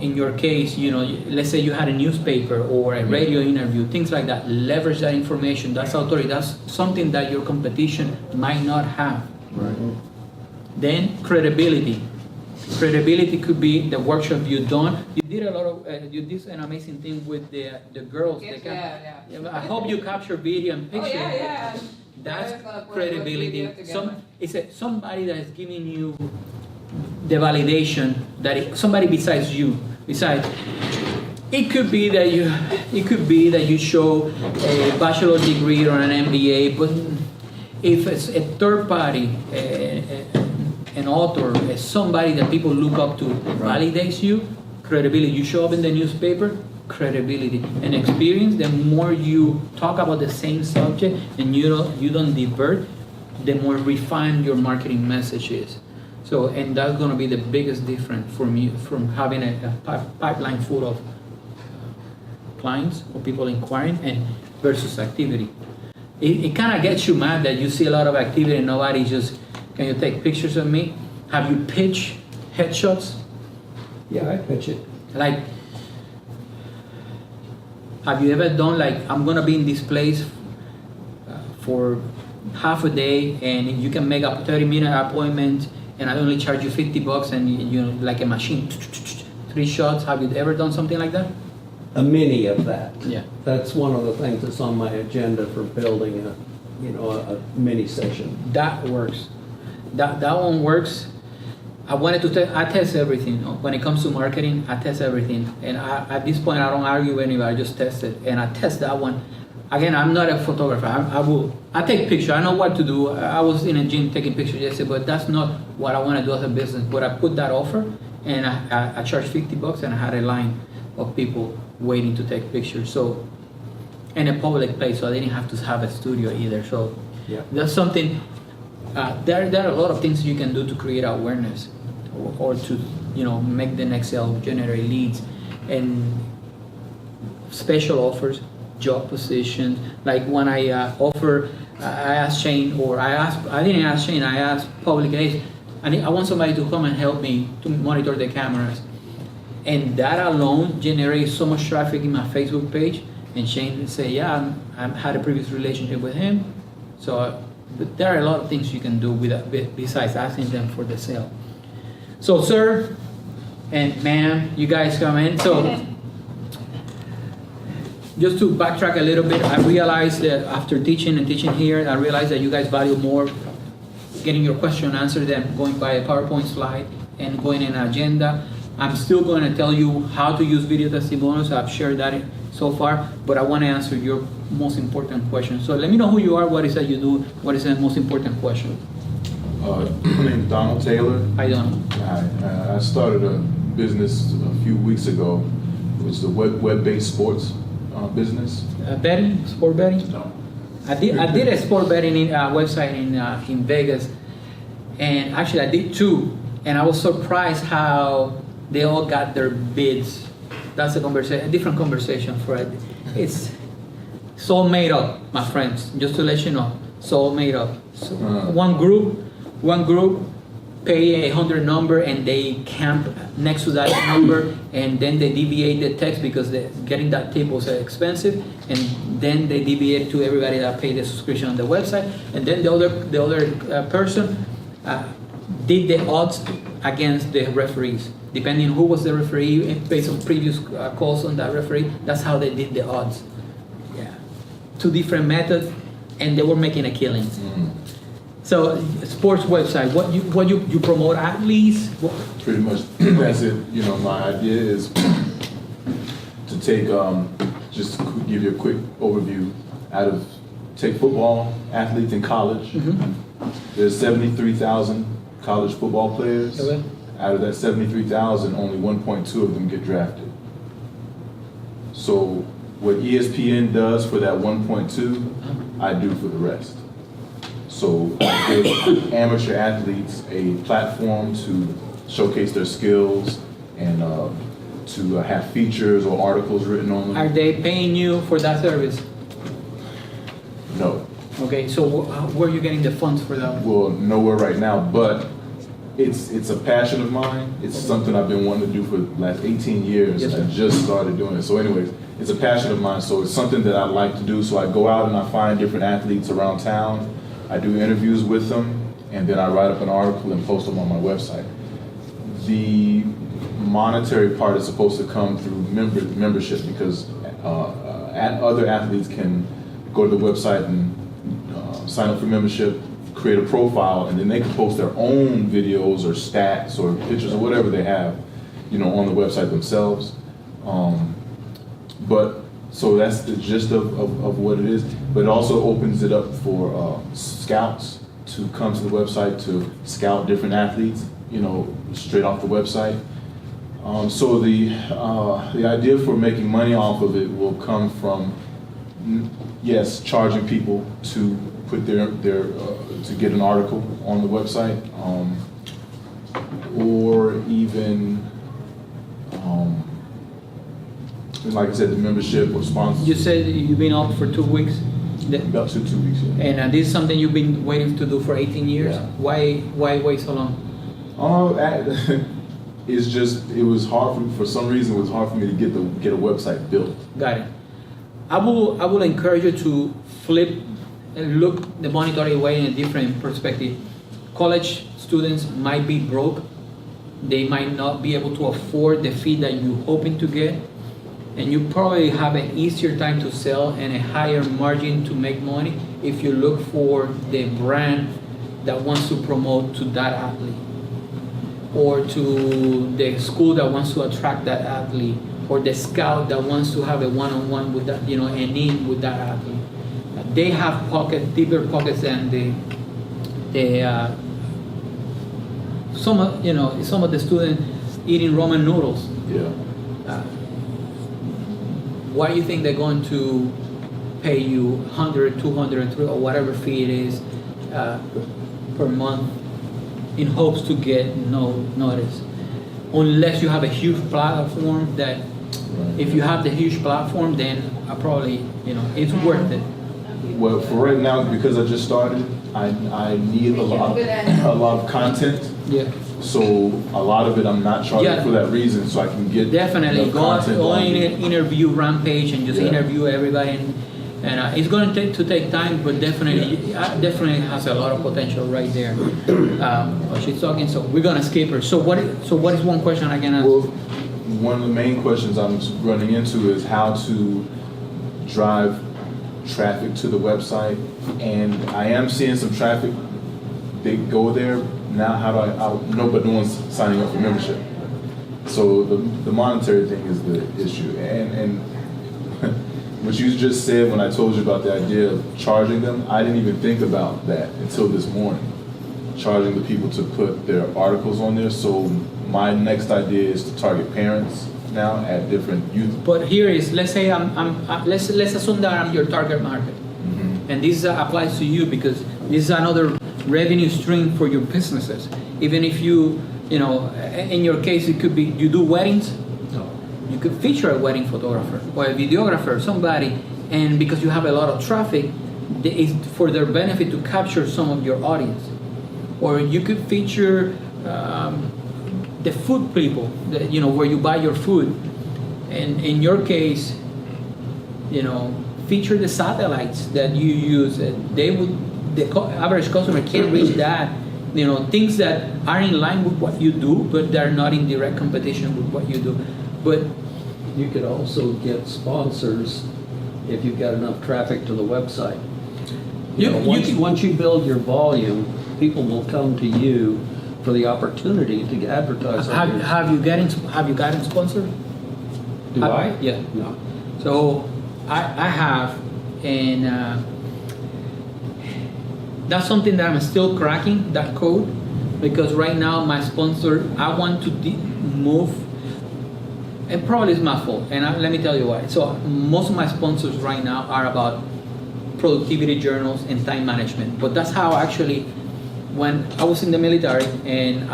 in your case, let's say you had a newspaper or a radio interview, things like that. Leverage that information. That's authority. That's something that your competition might not have. Right. Then credibility. Credibility could be the workshop you've done. You did a lot of. You did an amazing thing with the girls. Yes, Yeah, I hope you capture video and Oh, picture. yeah. That's We're gonna put credibility. video together. It's somebody that is giving you the validation that somebody besides you. It could be that you show a bachelor's degree or an MBA, but if it's a third party, an author, somebody that people look up to, validates you, credibility. You show up in the newspaper, credibility and experience. The more you talk about the same subject and you don't divert, the more refined your marketing message is. So, and that's going to be the biggest difference for me from having a pipeline full of clients or people inquiring and versus activity. It kind of gets you mad that you see a lot of activity and nobody just, can you take pictures of me? Have you pitched headshots? Yeah, I pitch it. Like, have you ever done like, I'm going to be in this place for half a day and you can make a 30-minute appointment and I only charge you $50 and you like a machine, 3 shots. Have you ever done something like that? A mini of that. Yeah. That's one of the things that's on my agenda for building a mini session. That works. That one works. I wanted to I test everything. When it comes to marketing, I test everything. And at this point, I don't argue with anybody. I just test it. And I test that one. Again, I'm not a photographer. I take pictures. I know what to do. I was in a gym taking pictures yesterday, but that's not what I want to do as a business. But I put that offer, and I charged $50, and I had a line of people waiting to take pictures. So, in a public place, so I didn't have to have a studio either. So, Yeah. that's something. There are a lot of things you can do to create awareness, or to make the next sale, generate leads, and special offers, job positions. Like when I offer, I asked Shane, or I didn't ask Shane. I asked public aids. I want somebody to come and help me to monitor the cameras, and that alone generates so much traffic in my Facebook page. And Shane say, yeah, I had a previous relationship with him, so. But there are a lot of things you can do besides asking them for the sale. So, sir and ma'am, you guys come in. So, just to backtrack a little bit, I realized that after teaching here, I realized that you guys value more getting your question answered than going by a PowerPoint slide and going in an agenda. I'm still going to tell you how to use video testimonials. I've shared that so far, but I want to answer your most important question. So let me know who you are, what is that you do, what is the most important question? My name is Donald Taylor. I don't. I started a business a few weeks ago, which is a web-based sports business. Betting, sport betting? No. I did a sport betting website in Vegas, and actually I did two, and I was surprised how they all got their bids. That's a different conversation for it. It's so made up, my friends. Just to let you know, so made up. So one group pay 100 number, and they camp next to that number, and then they deviate the text because getting that tip was expensive, and then they deviate to everybody that paid the subscription on the website, and then the other person did the odds against the referees. Depending who was the referee, based on previous calls on that referee, that's how they did the odds. Yeah, two different methods, and they were making a killing. Mm-hmm. So, sports website. What you promote athletes? Pretty much, that's it. My idea is to take just to give you a quick overview. Take football athletes in college. Mm-hmm. There's 73,000 college football players. Okay. Out of that 73,000, only 1.2 of them get drafted. So what ESPN does for that 1.2, I do for the rest. So I give amateur athletes a platform to showcase their skills and to have features or articles written on them. Are they paying you for that service? No. Okay, so where are you getting the funds for that? Well, nowhere right now, but it's a passion of mine. It's something I've been wanting to do for the last 18 years. Yes, I sir. just started doing it. So anyways, it's a passion of mine. So it's something that I like to do. So I go out and I find different athletes around town. I do interviews with them, and then I write up an article and post them on my website. The monetary part is supposed to come through membership, because other athletes can go to the website and sign up for membership, create a profile, and then they can post their own videos or stats or pictures or whatever they have, on the website themselves. So that's the gist of what it is. But it also opens it up for scouts to come to the website to scout different athletes, straight off the website. So the idea for making money off of it will come from, yes, charging people to put their to get an article on the website, or even like I said, the membership or sponsors. You said you've been out for 2 weeks. About two weeks. Yeah. And this is something you've been waiting to do for 18 years. Yeah. Why wait so long? It's just, it was hard for some reason. It was hard for me to get a website built. Got it. I will encourage you to flip and look the monetary way in a different perspective. College students might be broke. They might not be able to afford the fee that you're hoping to get, and you probably have an easier time to sell and a higher margin to make money if you look for the brand that wants to promote to that athlete, or to the school that wants to attract that athlete, or the scout that wants to have a one-on-one with that, you know, an in with that athlete. They have deeper pockets than some of the students eating ramen noodles. Yeah. Why do you think they're going to pay you 100, 200, 300, or whatever fee it is per month in hopes to get notice? Unless you have a huge platform that, if you have the huge platform, then probably, you know, it's worth it. Well, for right now, because I just started, I need a lot of content. Yeah. So a lot of it I'm not charging for that reason, so I can get Definitely enough go content on on in it. an interview rampage and just interview everybody, and it's going to take time, but definitely has a lot of potential right there. She's talking, so we're gonna skip her. So what is one question I can ask? Well, one of the main questions I'm running into is how to drive traffic to the website, and I am seeing some traffic. They go there now. How do I know? But no one's signing up for membership. So the monetary thing is the issue, and what you just said when I told you about the idea of charging them, I didn't even think about that until this morning. Charging the people to put their articles on there. So my next idea is to target parents now at different youth. But here is, let's say let's assume that I'm your target market, and this applies to you because this is another revenue stream for your businesses. Even if you know, in your case, it could be you do weddings. You could feature a wedding photographer or a videographer, somebody, and because you have a lot of traffic, it's for their benefit to capture some of your audience. Or you could feature the food people, you know, where you buy your food. And in your case, you know, feature the satellites that you use. The average customer can't reach that. You know, things that are in line with what you do, but they're not in direct competition with what you do. But You could also get sponsors if you've got enough traffic to the website. Once you build your volume, people will come to you for the opportunity to advertise. have you gotten sponsored? Do I? Yeah. No. So I have, and that's something that I'm still cracking, that code, because right now my sponsor, I want to move, and probably it's my fault, and let me tell you why. So most of my sponsors right now are about productivity journals and time management, but that's how actually, when I was in the military, and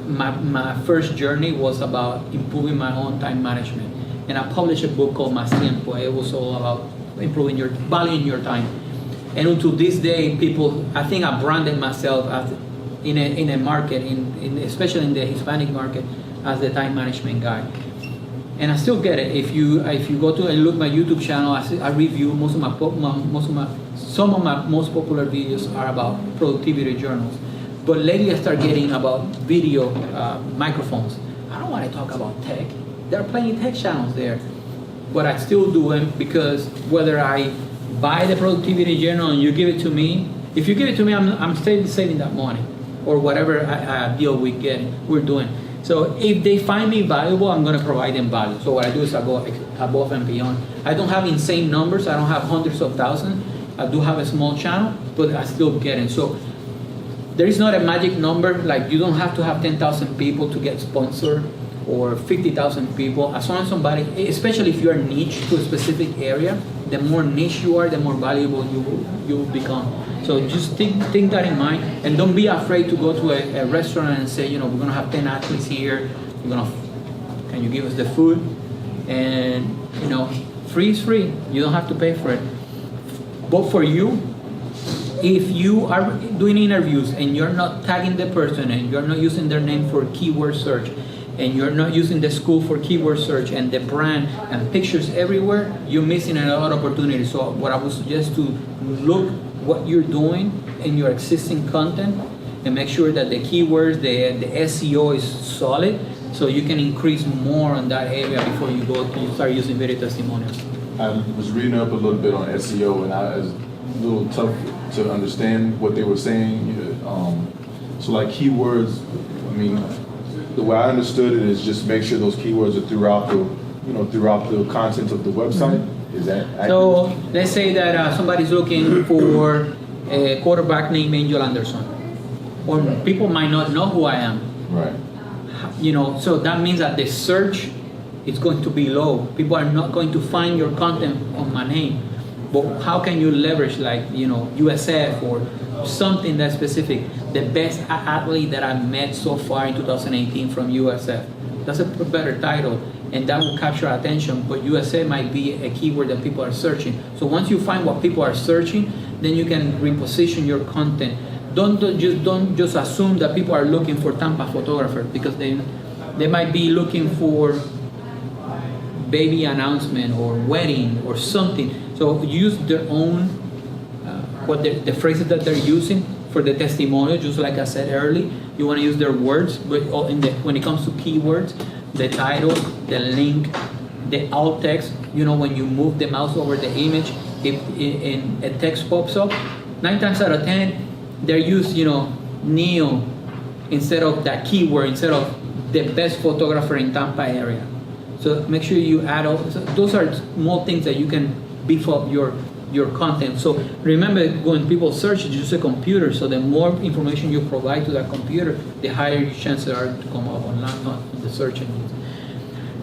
my first journey was about improving my own time management, and I published a book called Más Tiempo. It was all about valuing your time. And until this day, people, I think I branded myself as in a market, especially in the Hispanic market, as the time management guy. And I still get it. If you go to and look my YouTube channel, I review some of my most popular videos are about productivity journals. But lately I start getting about video microphones. I don't want to talk about tech. There are plenty of tech channels there, but I still do them because whether I buy the productivity journal and you give it to me, if you give it to me, I'm still saving that money, or whatever deal we're doing. So if they find me valuable, I'm going to provide them value. So what I do is I go above and beyond. I don't have insane numbers. I don't have hundreds of thousands. I do have a small channel, but I still get it. So there is not a magic number. Like, you don't have to have 10,000 people to get sponsored, or 50,000 people. As long as somebody, especially if you're niche to a specific area, the more niche you are, the more valuable you will become. So just think that in mind, and don't be afraid to go to a restaurant and say, we're gonna have 10 athletes here. Can you give us the food? And free is free. You don't have to pay for it. But for you, if you are doing interviews and you're not tagging the person, and you're not using their name for keyword search, and you're not using the school for keyword search, and the brand and pictures everywhere, you're missing a lot of opportunities. So what I would suggest to look what you're doing in your existing content and make sure that the keywords, the SEO is solid, so you can increase more on that area before you start using video testimonials. I was reading up a little bit on SEO, and a little tough to understand what they were saying. So like keywords, I mean, the way I understood it is just make sure those keywords are throughout the content of the website. Is that accurate? So let's say that somebody's looking for a quarterback named Angel Anderson, or people might not know who I am. Right. So that means that the search is going to be low. People are not going to find your content on my name. But how can you leverage, like, USF or something that's specific? The best athlete that I've met so far in 2018 from USF. That's a better title, and that will capture attention. But USA might be a keyword that people are searching. So once you find what people are searching, then you can reposition your content. Don't just assume that people are looking for Tampa photographers, because they might be looking for baby announcement or wedding or something. So use their own the phrases that they're using for the testimonial. Just like I said earlier, you want to use their words, but when it comes to keywords, the title, the link, the alt text. When you move the mouse over the image, if a text pops up, 9 times out of 10, they're used, Neil instead of that keyword, instead of the best photographer in Tampa area. So make sure you add all. So those are small things that you can beef up your content. So remember, when people search, it's just a computer. So the more information you provide to that computer, the higher your chances are to come up online, not on the search engines.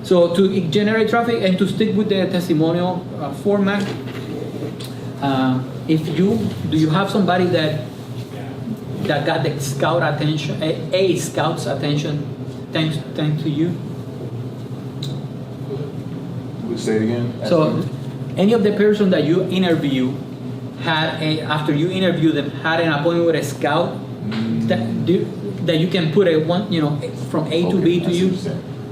So to generate traffic and to stick with the testimonial format, do you have somebody that got the scout attention, a scout's attention, thanks to you? Say it again. So, any of the person that you interview after you interview them, had an appointment with a scout that you can put from A to B to you?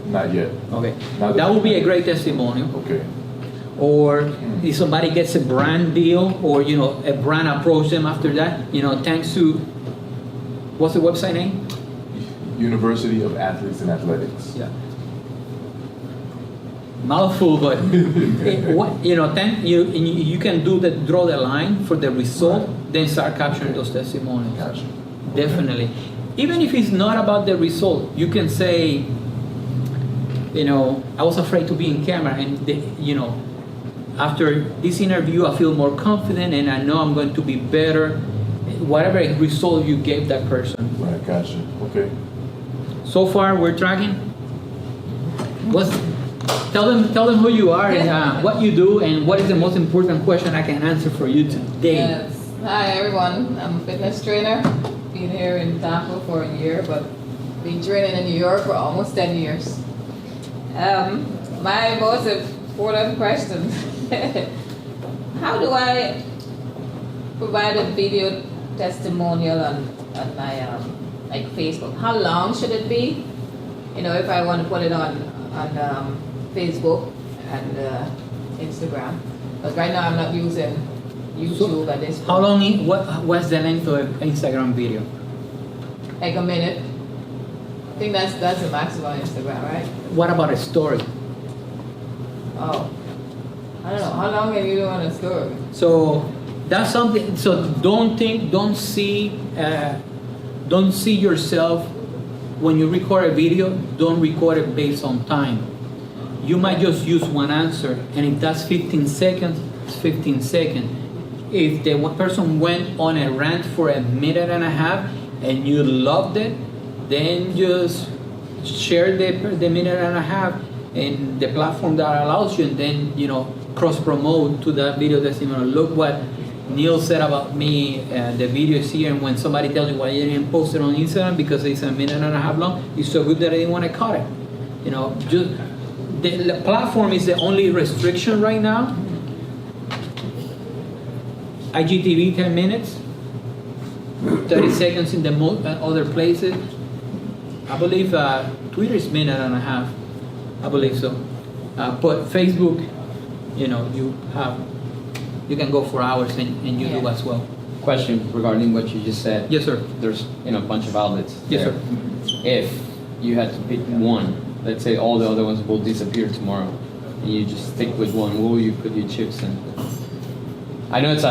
Not yet. Okay. That would be a great testimonial. Okay. Or if somebody gets a brand deal, or a brand approach them after that, thanks to, what's the website name? University of Athletes and Athletics. Yeah. Mouthful, but you can draw the line for the result, then start capturing those testimonials. Gotcha. Definitely. Even if it's not about the result, you can say, I was afraid to be in camera, and after this interview, I feel more confident, and I know I'm going to be better. Whatever result you gave that person. Right. Gotcha. Okay. So far, we're tracking. Tell them who you are and what you do, and what is the most important question I can answer for you today. Yes. Hi everyone, I'm a fitness trainer. Been here in Tampa for a year, but been training in New York for almost 10 years. My most important question: how do I provide a video testimonial on my like Facebook? How long should it be? If I want to put it on Facebook and Instagram, but right now I'm not using YouTube at this point. How long? What's the length of an Instagram video? Like a minute. I think that's the maximum on Instagram, right? What about a story? Oh, I don't know. How long have you been on a story? So that's something. So don't see yourself when you record a video. Don't record it based on time. You might just use one answer, and if that's 15 seconds, it's 15 seconds. If the one person went on a rant for a minute and a half and you loved it, then just share the minute and a half in the platform that allows you, and then cross promote to that video testimonial. Look what Neil said about me. The video is here, and when somebody tells you why you didn't post it on Instagram because it's a minute and a half long, it's so good that I didn't want to cut it. Just the platform is the only restriction right now. IGTV 10 minutes, 30 seconds in the other places. I believe Twitter is minute and a half. I believe so. But Facebook, you can go for hours, and you do as well. Question regarding what you just said. Yes, sir. There's a bunch of outlets. Yes, there. sir. If you had to pick one, let's say all the other ones will disappear tomorrow, and you just stick with one, what will you put your chips in? I know it's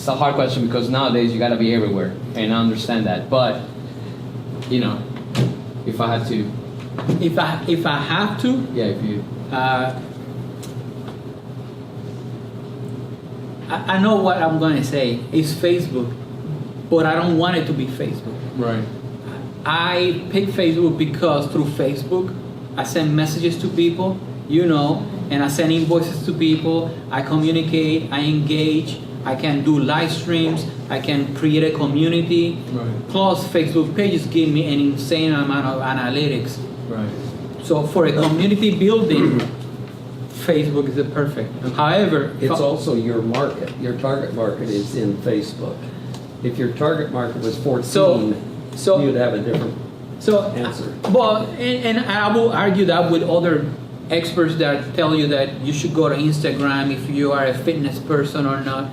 a hard question because nowadays you got to be everywhere, and I understand that. But if I had to, if I have to, yeah, if you, I know what I'm gonna say. It's Facebook, but I don't want it to be Facebook. right, I pick Facebook because through Facebook, I send messages to people, and I send invoices to people. I communicate, I engage, I can do live streams, I can create a community. right, Plus, Facebook pages give me an insane amount of analytics. right. So for a community building, Facebook is the perfect. However, It's also your market. Your target market is in Facebook. If your target market was 14, so you'd have a different answer. Well, and I will argue that with other experts that tell you that you should go to Instagram if you are a fitness person or not.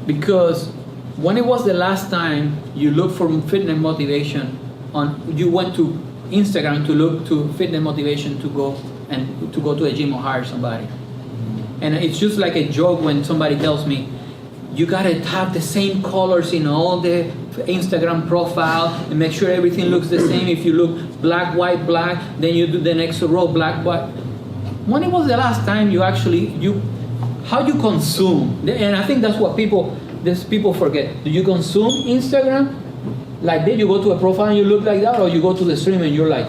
Because when it was the last time you looked for fitness motivation you went to Instagram to look to fitness motivation to go to a gym or hire somebody. And it's just like a joke when somebody tells me, you gotta have the same colors in all the Instagram profile and make sure everything looks the same. If you look black, white, black, then you do the next row black, white. When it was the last time how you consume? And I think that's what people forget. Do you consume Instagram? Like, did you go to a profile and you look like that, or you go to the stream and you're like,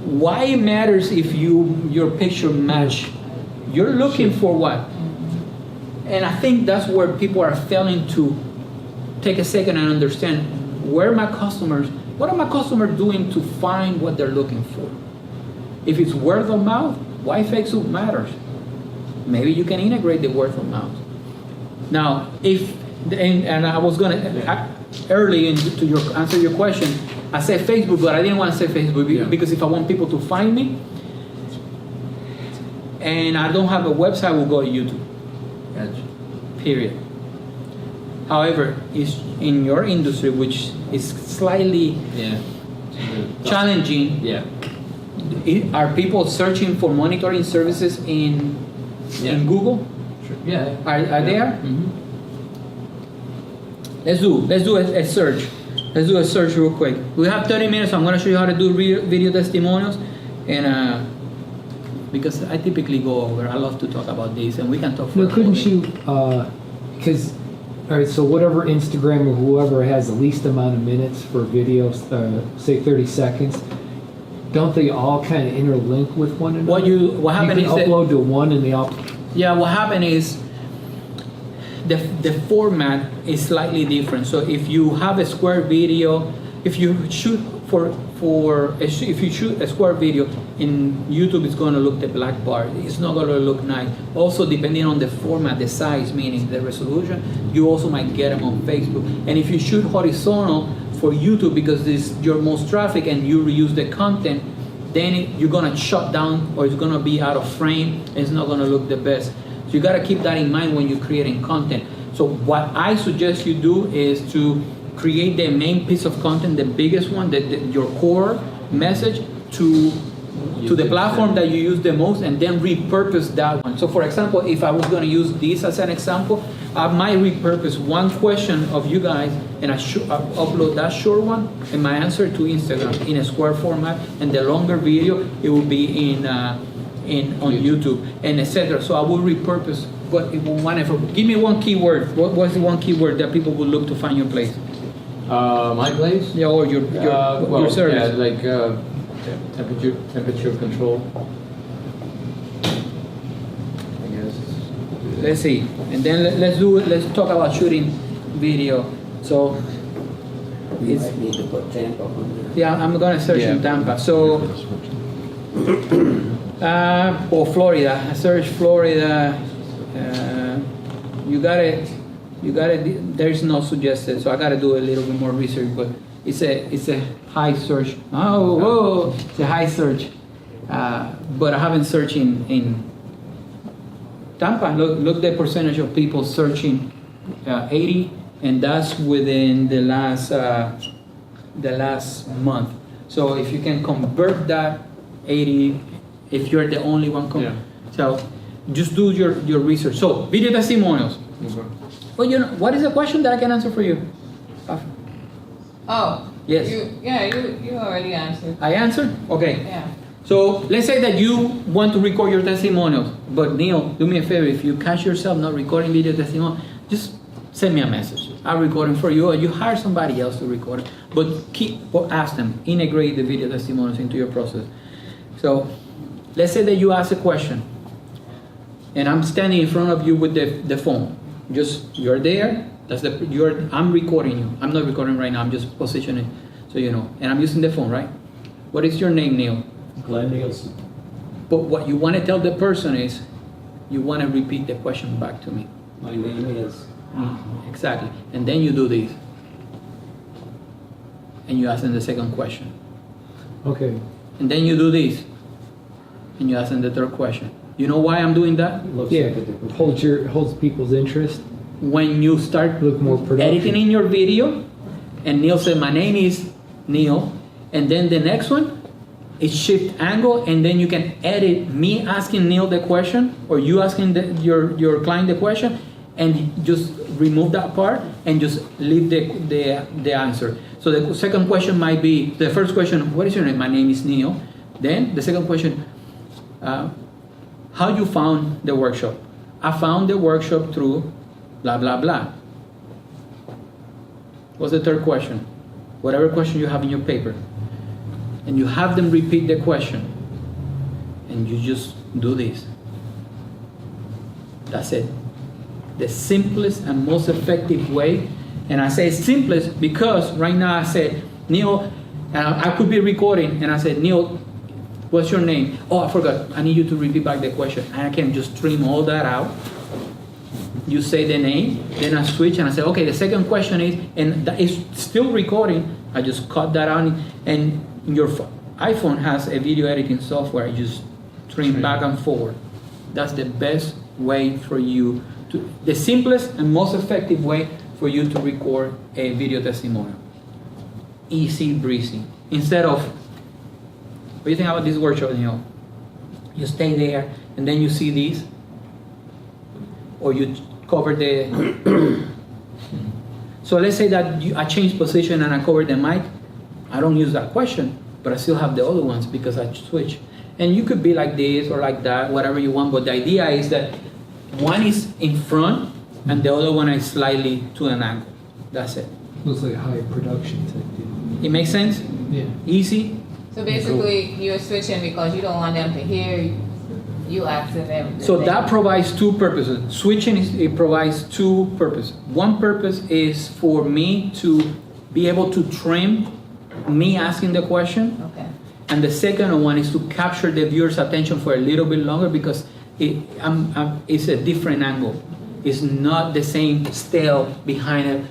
why it matters if your picture match? You're looking for what? And I think that's where people are failing to take a second and understand what are my customers doing to find what they're looking for? If it's word of mouth, why Facebook matters? Maybe you can integrate the word of mouth. Now, and I was gonna early to answer your question, I said Facebook, but I didn't want to say Facebook because if I want people to find me, and I don't have a website, we'll go to YouTube. Gotcha. Period. However, it's in your industry, which is slightly challenging. Yeah. Are people searching for monitoring services in Google? Sure. Yeah. Are there? Mm-hmm. Let's do a search. Let's do a search real quick. We have 30 minutes, so I'm going to show you how to do video testimonials. And because I typically go over, I love to talk about this, and we can talk for No, couldn't you, because, all right, so whatever Instagram or whoever has the least amount of minutes for videos, say 30 seconds, don't they all kind of interlink with one another? What happened you can upload to one and they all... Yeah, what happened is the format is slightly different. So if you have a square video, if you shoot if you shoot a square video in YouTube, it's going to look the black bar. It's not going to look nice. Also, depending on the format, the size, meaning the resolution, you also might get them on Facebook. And if you shoot horizontal for YouTube because this is your most traffic and you reuse the content, then you're going to shut down or it's going to be out of frame. And it's not going to look the best. So you got to keep that in mind when you're creating content. So what I suggest you do is to create the main piece of content, the biggest one, your core message to the platform that you use the most, and then repurpose that one. So for example, if I was going to use this as an example, I might repurpose one question of you guys and I upload that short one and my answer to Instagram in a square format, and the longer video, it will be on YouTube and etc. So I will repurpose whatever. Give me one keyword. What's the one keyword that people will look to find your place? My place? Yeah, or your service. Yeah, like temperature control. I guess. Let's see, and then let's talk about shooting video. So You might need to put Tampa on there. yeah, I'm gonna search in Tampa. So or Florida. I search Florida. You got it. There's no suggested, so I gotta do a little bit more research. But it's a high search. Oh, it's a high search. But I haven't searched in Tampa. Look the percentage of people searching, 80, and that's within the last month. So if you can convert that 80, if you're the only one, so just do your research. So, video testimonials. Well, you know, what is the question that I can answer for you? Oh. Yes. You already answered. I answered? Okay. Yeah. So let's say that you want to record your testimonials, but Neil, do me a favor, if you catch yourself not recording video testimonial, just send me a message. I'll record them for you, or you hire somebody else to record it. But ask them, integrate the video testimonials into your process. So let's say that you ask a question, and I'm standing in front of you with the phone. Just, you're there, I'm recording you. I'm not recording right now, I'm just positioning, so you know. And I'm using the phone, right? What is your name, Neil? Glenn Nielsen. But what you want to tell the person is, you want to repeat the question back to me. My name is. Exactly. And then you do this. And you ask them the second question. Okay. And then you do this. And you ask them the third question. You know why I'm doing that? Looks Yeah, like a different. holds people's interest. When you start Look more production. editing in your video, and Neil said, my name is Neil, and then the next one is shift angle, and then you can edit me asking Neil the question, or you asking your client the question, and just remove that part and just leave the answer. So the second question might be, the first question, what is your name? My name is Neil. Then the second question, how you found the workshop? I found the workshop through blah, blah, blah. What's the third question? Whatever question you have in your paper. And you have them repeat the question. And you just do this. That's it. The simplest and most effective way. And I say simplest because right now I said, Neil, I could be recording, and I said, Neil, what's your name? Oh, I forgot. I need you to repeat back the question. And I can just trim all that out. You say the name, then I switch and I say, okay, the second question is, and that is still recording. I just cut that out, and your iPhone has a video editing software. You just trim back and forward. That's the best way for you to, the simplest and most effective way for you to record a video testimonial. Easy breezy. Instead of, what do you think about this workshop, Neil? You stay there and then you see these, or you cover the, so let's say that I change position and I cover the mic. I don't use that question, but I still have the other ones because I switch. And you could be like this or like that, whatever you want, but the idea is that one is in front and the other one is slightly to an angle. That's it. Looks like a high production type deal. It makes sense? Yeah. Easy? So basically, you're switching because you don't want them to hear you asking them. So that provides two purposes. Switching, it provides two purposes. One purpose is for me to be able to trim me asking the question. Okay. And the second one is to capture the viewer's attention for a little bit longer because it's a different angle. It's not the same style behind it.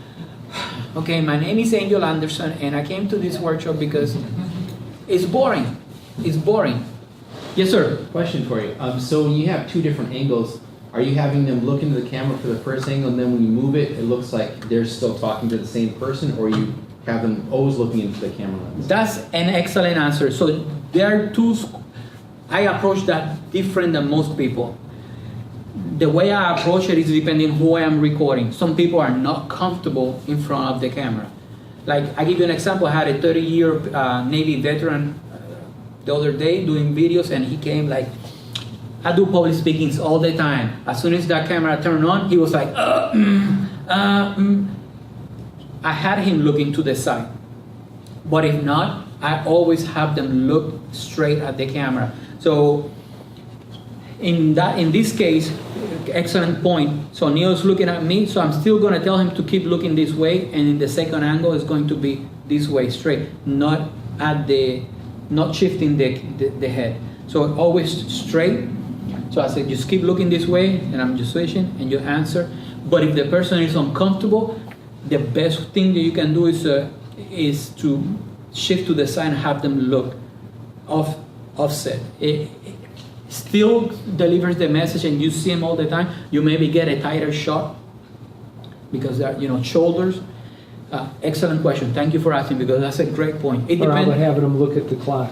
Okay, my name is Angel Anderson and I came to this workshop because it's boring. It's boring. Yes, sir. Question for you. So when you have two different angles, are you having them look into the camera for the first angle, and then when you move it, it looks like they're still talking to the same person, or you have them always looking into the camera lens? That's an excellent answer. So there are two. I approach that different than most people. The way I approach it is depending who I am recording. Some people are not comfortable in front of the camera. Like, I give you an example. I had a 30-year Navy veteran the other day doing videos, and he came like, I do public speakings all the time. As soon as that camera turned on, he was like, I had him looking to the side. But if not, I always have them look straight at the camera. So in this case, excellent point. So Neil's looking at me, so I'm still gonna tell him to keep looking this way, and in the second angle is going to be this way straight, not shifting the head. So always straight. So I said, just keep looking this way, and I'm just switching, and you answer. But if the person is uncomfortable, the best thing that you can do is to shift to the side and have them look offset. It still delivers the message, and you see them all the time. You maybe get a tighter shot because they're, shoulders. Excellent question. Thank you for asking, because that's a great point. It Or how depends. about having them look at the clock?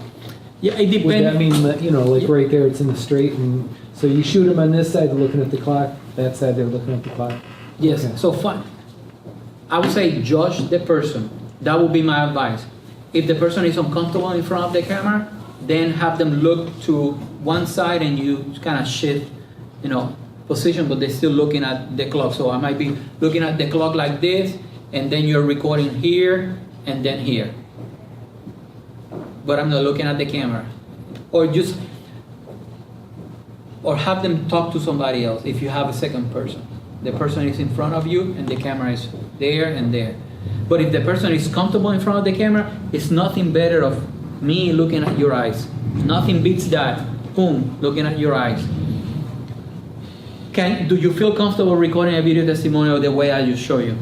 Yeah, it Would that depends. mean that, like right there, it's in the straight, and so you shoot them on this side, they're looking at the clock, that side, they're looking at the clock? Yes, Okay. so fun. I would say judge the person. That would be my advice. If the person is uncomfortable in front of the camera, then have them look to one side and you kind of shift, position, but they're still looking at the clock. So I might be looking at the clock like this, and then you're recording here and then here. But I'm not looking at the camera. Or have them talk to somebody else if you have a second person. The person is in front of you and the camera is there and there. But if the person is comfortable in front of the camera, it's nothing better of me looking at your eyes. Nothing beats that. Boom, looking at your eyes. Do you feel comfortable recording a video testimonial the way I just show you?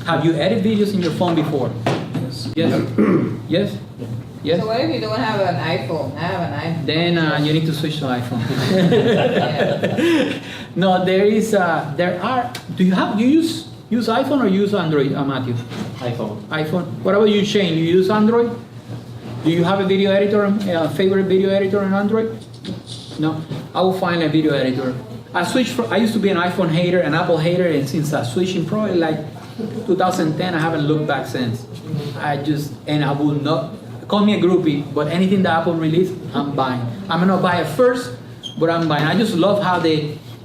Have you edited videos in your phone before? Yes. Yes? Yes? So what if you don't have an iPhone? I have an iPhone. Then you need to switch to iPhone. Yeah. No, do you use iPhone or use Android, Matthew? iPhone. iPhone. What about you, Shane? You use Android? Do you have a video editor, favorite video editor on Android? No? I will find a video editor. I used to be an iPhone hater, an Apple hater, and since I switched in probably like 2010, I haven't looked back since. I will not, call me a groupie, but anything that Apple released, I'm buying. I'm gonna buy it first, but I'm buying. I just love how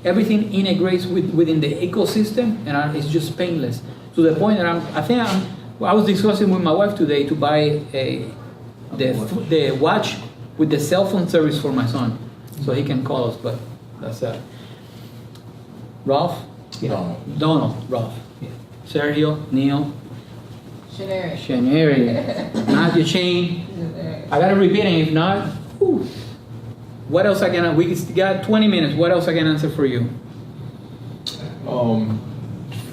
everything integrates within the ecosystem, and it's just painless. To the point that I was discussing with my wife today to buy the watch with the cell phone service for my son, so he can call us, but that's Ralph? Yeah. Donald, Ralph. Yeah. Sergio, Neil, Shaneri, Matthew, Shane. I gotta repeat it, if not, whew. What else we got 20 minutes, what else I can answer for you?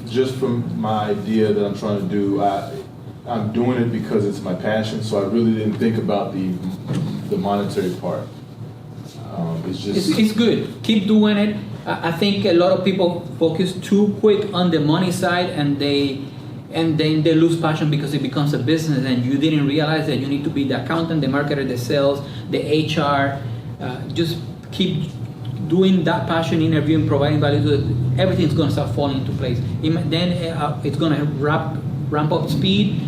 Just from my idea that I'm trying to do, I'm doing it because it's my passion, so I really didn't think about the monetary part. It's good. Keep doing it. I think a lot of people focus too quick on the money side, and then they lose passion because it becomes a business, and you didn't realize that you need to be the accountant, the marketer, the sales, the HR. Just keep doing that passion, interviewing, providing value to it. Everything's going to start falling into place. Then it's going to ramp up speed,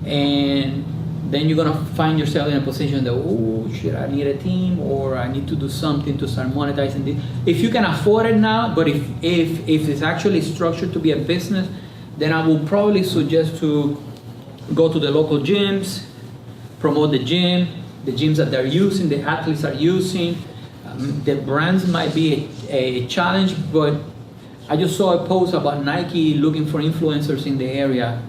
and then you're going to find yourself in a position that, oh shit, I need a team, or I need to do something to start monetizing this. If you can afford it now, but if it's actually structured to be a business, then I will probably suggest to go to the local gyms, promote the gyms that they're using, the athletes are using. The brands might be a challenge, but I just saw a post about Nike looking for influencers in the area.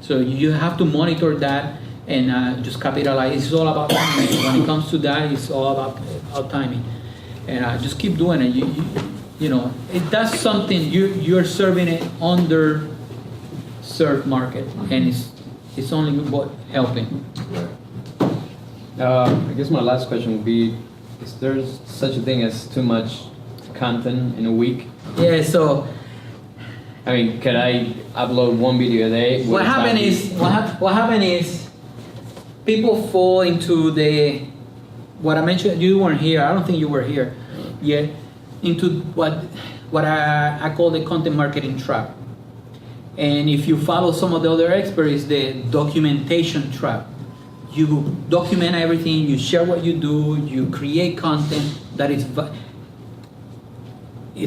So you have to monitor that and just capitalize. It's all about timing. When it comes to that, it's all about timing. And just keep doing it. If that's something you're serving an underserved market, and it's only about helping. I guess my last question would be, is there such a thing as too much content in a week? Yeah, so I mean, can I upload one video a day? what happened is people fall into what I mentioned. You weren't here. I don't think you were here yet. Into what I call the content marketing trap. And if you follow some of the other experts, the documentation trap. You document everything, you share what you do, you create content that is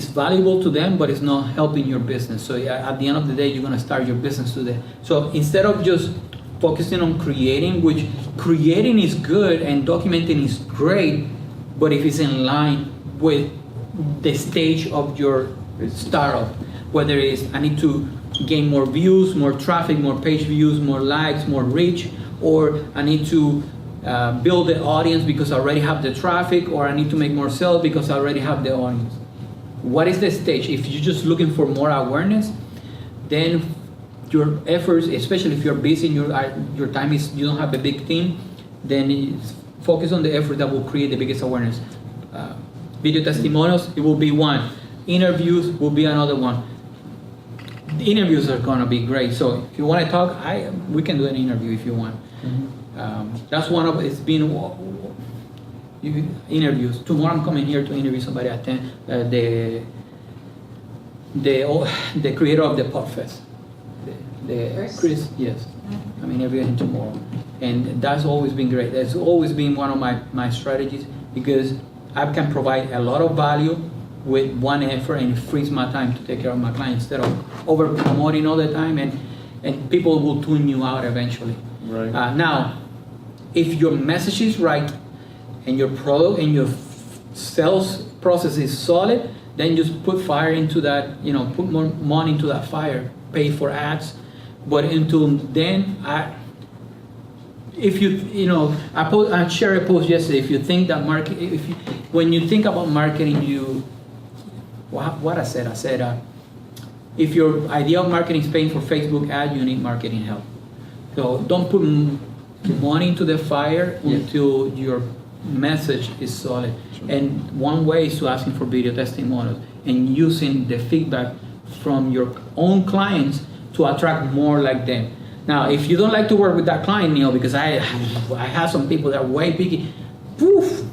valuable to them, but it's not helping your business. So at the end of the day, you're going to start your business today. So instead of just focusing on creating, which creating is good and documenting is great, but if it's in line with the stage of your startup, whether it's I need to gain more views, more traffic, more page views, more likes, more reach, or I need to build the audience because I already have the traffic, or I need to make more sales because I already have the audience. What is the stage? If you're just looking for more awareness, then your efforts, especially if you're busy and your time is, you don't have a big team, then focus on the effort that will create the biggest awareness. Video testimonials, it will be one. Interviews will be another one. The interviews are gonna be great. So if you want to talk, we can do an interview if you want. That's one of it's been interviews. Tomorrow I'm coming here to interview somebody at 10. The creator of the Podfest. Chris? Chris, yes. I'm interviewing him tomorrow. And that's always been great. That's always been one of my strategies because I can provide a lot of value with one effort and it frees my time to take care of my clients instead of over promoting all the time and people will tune you out eventually. Right. Now, if your message is right and your product and your sales process is solid, then just put fire into that, put more money into that fire, pay for ads. But until then, I shared a post yesterday. If you think that when you think about marketing, what I said, if your idea of marketing is paying for Facebook ad, you need marketing help. So don't put money into the fire until your message is solid. Sure. And one way is to asking for video testimonials and using the feedback from your own clients to attract more like them. Now, if you don't like to work with that client, because I have some people that are way picky, poof.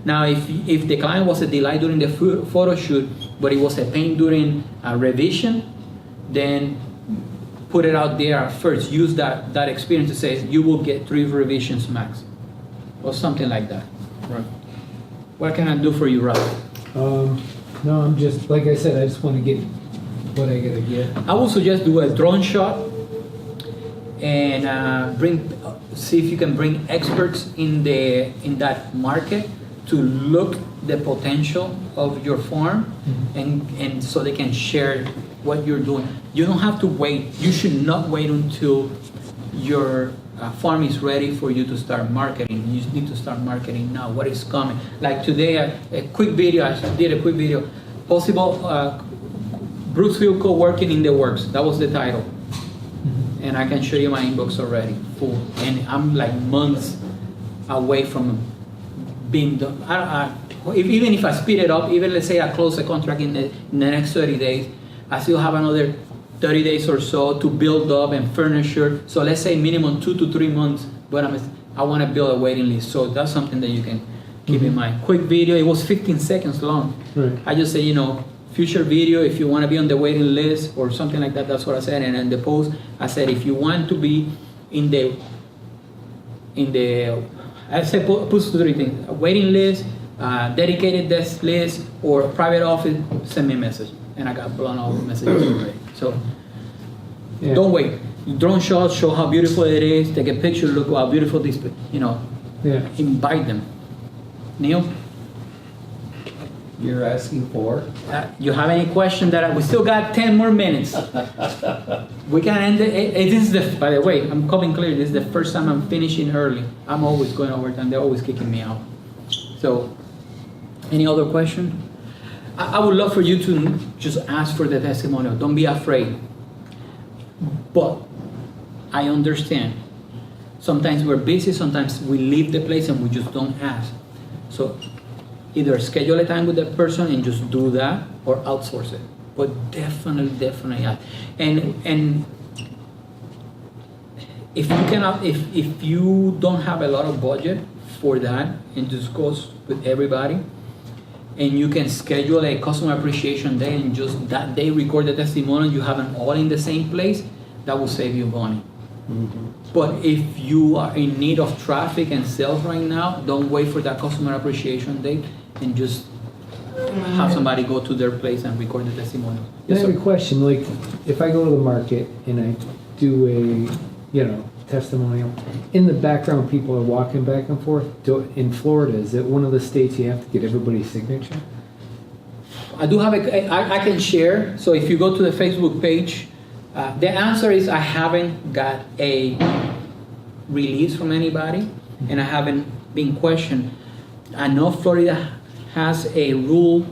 Now, if the client was a delight during the photo shoot, but it was a pain during a revision, then put it out there first. Use that experience to say you will get 3 revisions max, or something like that. Right. What can I do for you, Rob? No, I'm just, like I said, I just want to get what I gotta get. I would suggest do a drone shot and see if you can bring experts in that market to look the potential of your farm and so they can share what you're doing. You don't have to wait. You should not wait until your farm is ready for you to start marketing. You need to start marketing now. What is coming? Like today, a quick video. I did a quick video. Possible Brooksville co-working in the works. That was the title. And I can show you my inbox already, full. And I'm like months away from being done. Even if I speed it up, even let's say I close a contract in the next 30 days, I still have another 30 days or so to build up and furniture. So let's say minimum 2 to 3 months, but I want to build a waiting list. So that's something that you can keep in mind. Quick video, it was 15 seconds long. Right. I just say, future video, if you want to be on the waiting list or something like that, that's what I said. And in the post, I said, if you want to be in the I said put 3 things: a waiting list, dedicated desk list, or private office, send me a message. And I got blown off messages already. So don't wait. Drone shots, show how beautiful it is, take a picture, look how beautiful this, invite them. Neil? You're asking for? You have any question we still got 10 more minutes. We can end it. By the way, I'm coming clear, this is the first time I'm finishing early. I'm always going overtime, they're always kicking me out. So, any other question? I would love for you to just ask for the testimonial. Don't be afraid. But I understand. Sometimes we're busy, sometimes we leave the place and we just don't ask. So either schedule a time with that person and just do that, or outsource it. But definitely ask. And if you cannot, if you don't have a lot of budget for that, and just goes with everybody, and you can schedule a customer appreciation day and just that day record the testimonial, you have them all in the same place, that will save you money. But if you are in need of traffic and sales right now, don't wait for that customer appreciation day and just have somebody go to their place and record the testimonial. Yes, I have a question. Like, if I go to the market and I do a testimonial, in the background people are walking back and forth. In Florida, is it one of the states you have to get everybody's signature? I do have I can share. So if you go to the Facebook page, the answer is I haven't got a release from anybody, and I haven't been questioned. I know Florida has a rule,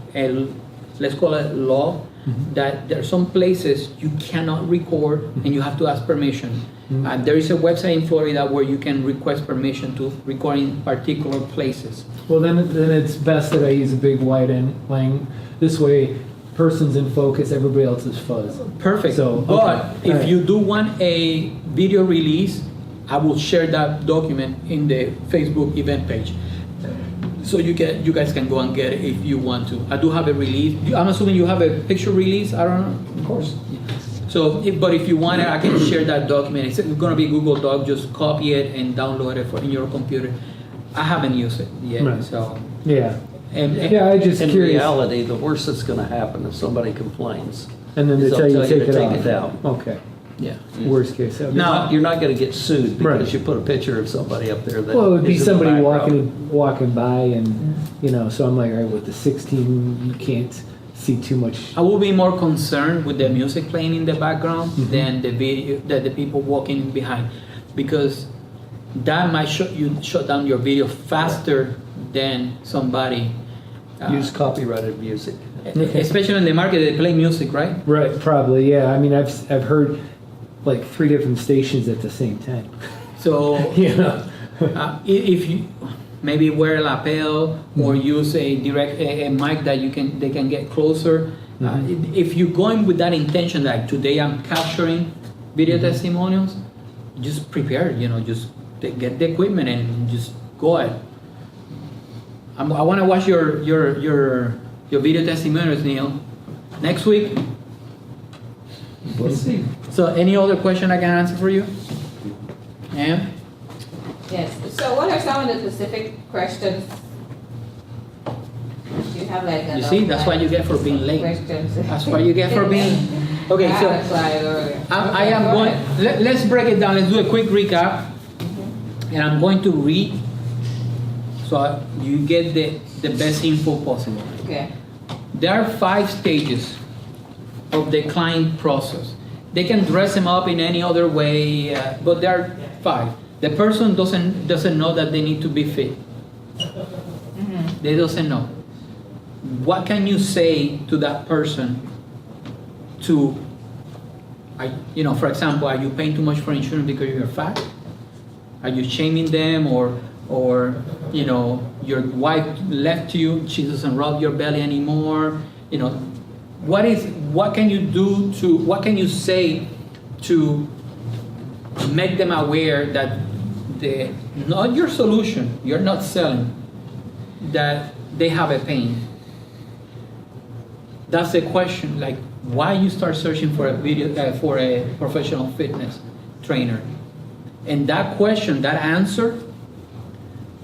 let's call it law, that there are some places you cannot record and you have to ask permission. There is a website in Florida where you can request permission to record in particular places. Well, then it's best that I use a big wide line. This way, person's in focus, everybody else is fuzz. Perfect. So, but if you do want a video release, I will share that document in the Facebook event page. So you guys can go and get it if you want to. I do have a release. I'm assuming you have a picture release. I don't know. Of course. So, but if you want it, I can share that document. It's going to be Google Doc. Just copy it and download it in your computer. I haven't used it yet, Right. so. Yeah. And, Yeah, I just In curious. reality, the worst that's gonna happen if somebody complains. And then they is tell they'll you to take to it take off. it down. Okay. yeah. Worst case. Okay. No. You're not gonna get sued Right. because you put a picture of somebody up there that. Well, it would be is in the somebody background. walking by, and so I'm like, all right, with the 16, you can't see too much. I will be more concerned with the music playing in the background Mhm. than the video, that the people walking behind, because that might shut down your video faster than somebody. Use copyrighted music. Especially in the market, they play music, right? Right, probably, yeah. I mean, I've heard like 3 different stations at the same time. So if you maybe wear a lapel or use a direct a mic that they can get closer. If you're going with that intention, like today I'm capturing video testimonials, just prepare. Just get the equipment and just go ahead. I want to watch your video testimonials, Neil, next week. We'll see. So, any other question I can answer for you? Ma'am? Yes, so what are some of the specific questions? You have like You see, that's what you get for being late. Questions. That's what you get for being. Okay, I so had a slide earlier. I Okay, am go going. ahead. Let's break it down. Let's do a quick recap, and I'm going to read so you get the best info possible. Okay. There are 5 stages of the client process. They can dress them up in any other way, but there are 5. The person doesn't know that they need to be fit. They doesn't know. What can you say to that person to, for example, are you paying too much for insurance because you're fat? Are you shaming them, or your wife left you, she doesn't rub your belly anymore? What can you say to make them aware that not your solution, you're not selling, that they have a pain? That's the question, like why you start searching for a professional fitness trainer. And that question, that answer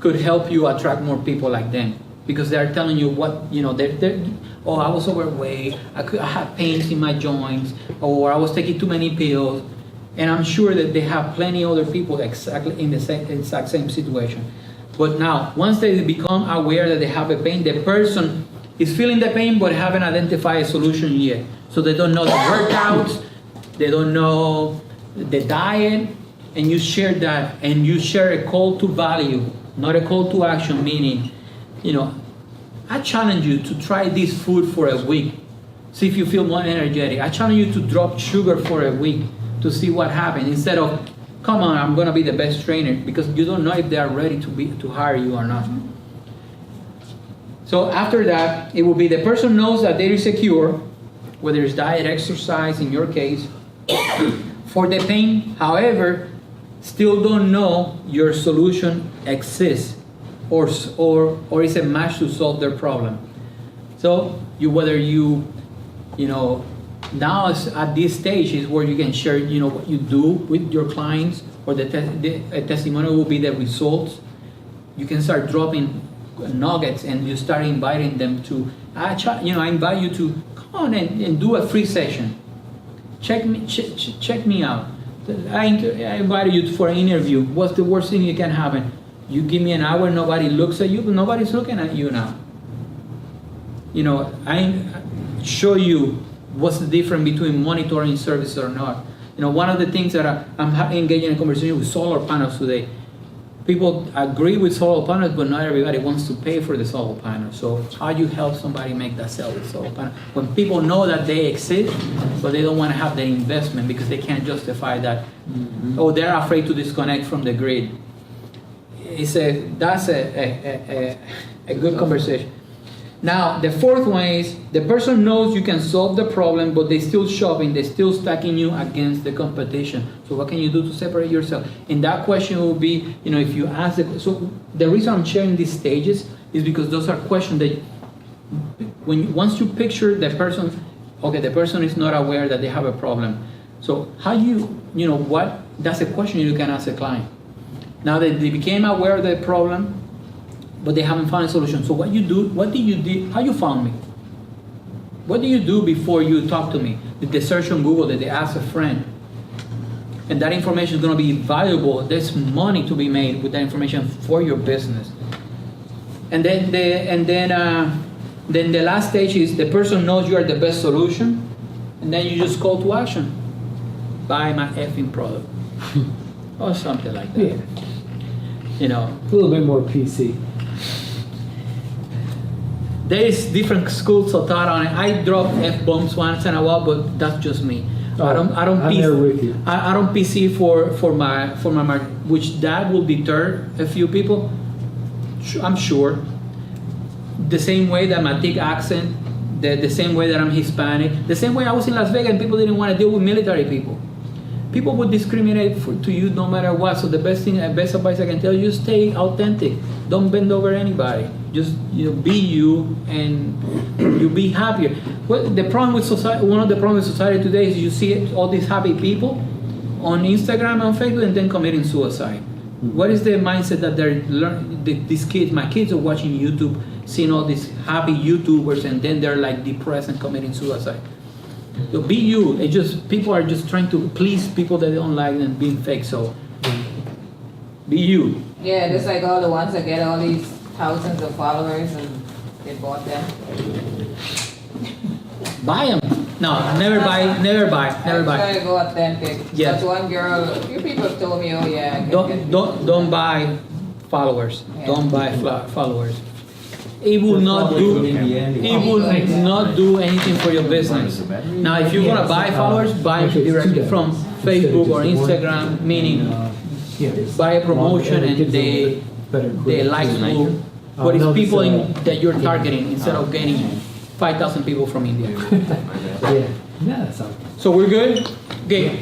could help you attract more people like them, because they're telling you what, oh, I was overweight, I had pains in my joints, or I was taking too many pills. And I'm sure that they have plenty other people exactly in the exact same situation. But now, once they become aware that they have a pain, the person is feeling the pain but haven't identified a solution yet. So they don't know the workouts, they don't know the diet, and you share that, and you share a call to value, not a call to action, meaning, I challenge you to try this food for a week, see if you feel more energetic. I challenge you to drop sugar for a week to see what happens, instead of, come on, I'm gonna be the best trainer, because you don't know if they are ready to hire you or not. So after that, it will be the person knows that there is a cure, whether it's diet, exercise, in your case, for the pain. However, still don't know your solution exists, or is a match to solve their problem. So now at this stage is where you can share, what you do with your clients, or a testimonial will be the results. You can start dropping nuggets, and you start inviting them to, I invite you to come on and do a free session. Check me out. I invited you for an interview. What's the worst thing that can happen? You give me an hour, nobody looks at you, but nobody's looking at you now. I show you what's the difference between monitoring services or not. One of the things that I'm engaging in a conversation with solar panels today. People agree with solar panels, but not everybody wants to pay for the solar panel. So how do you help somebody make that sale with solar panel? When people know that they exist, but they don't want to have the investment because they can't justify that. Or they're afraid to disconnect from the grid. That's a good conversation. Now, the fourth one is the person knows you can solve the problem, but they still shopping, they still stacking you against the competition. So what can you do to separate yourself? And that question will be, if you ask so the reason I'm sharing these stages is because those are questions that once you picture the person, okay, the person is not aware that they have a problem. So how that's a question you can ask a client. Now that they became aware of the problem, but they haven't found a solution. So what do you do, how you found me? What do you do before you talk to me? Did they search on Google? Did they ask a friend? And that information is going to be valuable. There's money to be made with that information for your business. And then the last stage is the person knows you are the best solution, and then you just call to action. Buy my effing product. Or something like that. Yeah. A little bit more PC. There is different schools of thought on it. I drop F-bombs once in a while, but that's just me. I don't I'm PC, there with you. I don't PC for my market, which that will deter a few people. I'm sure. The same way that my thick accent, the same way that I'm Hispanic, the same way I was in Las Vegas and people didn't want to deal with military people. People would discriminate to you no matter what. So the best advice I can tell you is stay authentic. Don't bend over anybody. Just be you, and you'll be happier. Well, the problem with society, one of the problems with society today is you see all these happy people on Instagram and Facebook, and then committing suicide. What is the mindset that they're learning? These kids, my kids are watching YouTube, seeing all these happy YouTubers, and then they're like depressed and committing suicide. So be you. People are just trying to please people that they don't like and being fake. So be you. Yeah, just like all the ones that get all these thousands of followers and they bought them. Buy them. No, never buy. I try to go authentic. Yes. But one girl, a few people have told me, oh yeah. Don't buy followers. Yeah. Don't buy followers. It will not do. It will not do anything for your business. Now, if you're gonna buy followers, buy directly from Facebook or Instagram. Meaning, buy a promotion and they like you. But it's people that you're targeting instead of getting 5,000 people from India. Yeah, that's all. So we're good. Okay.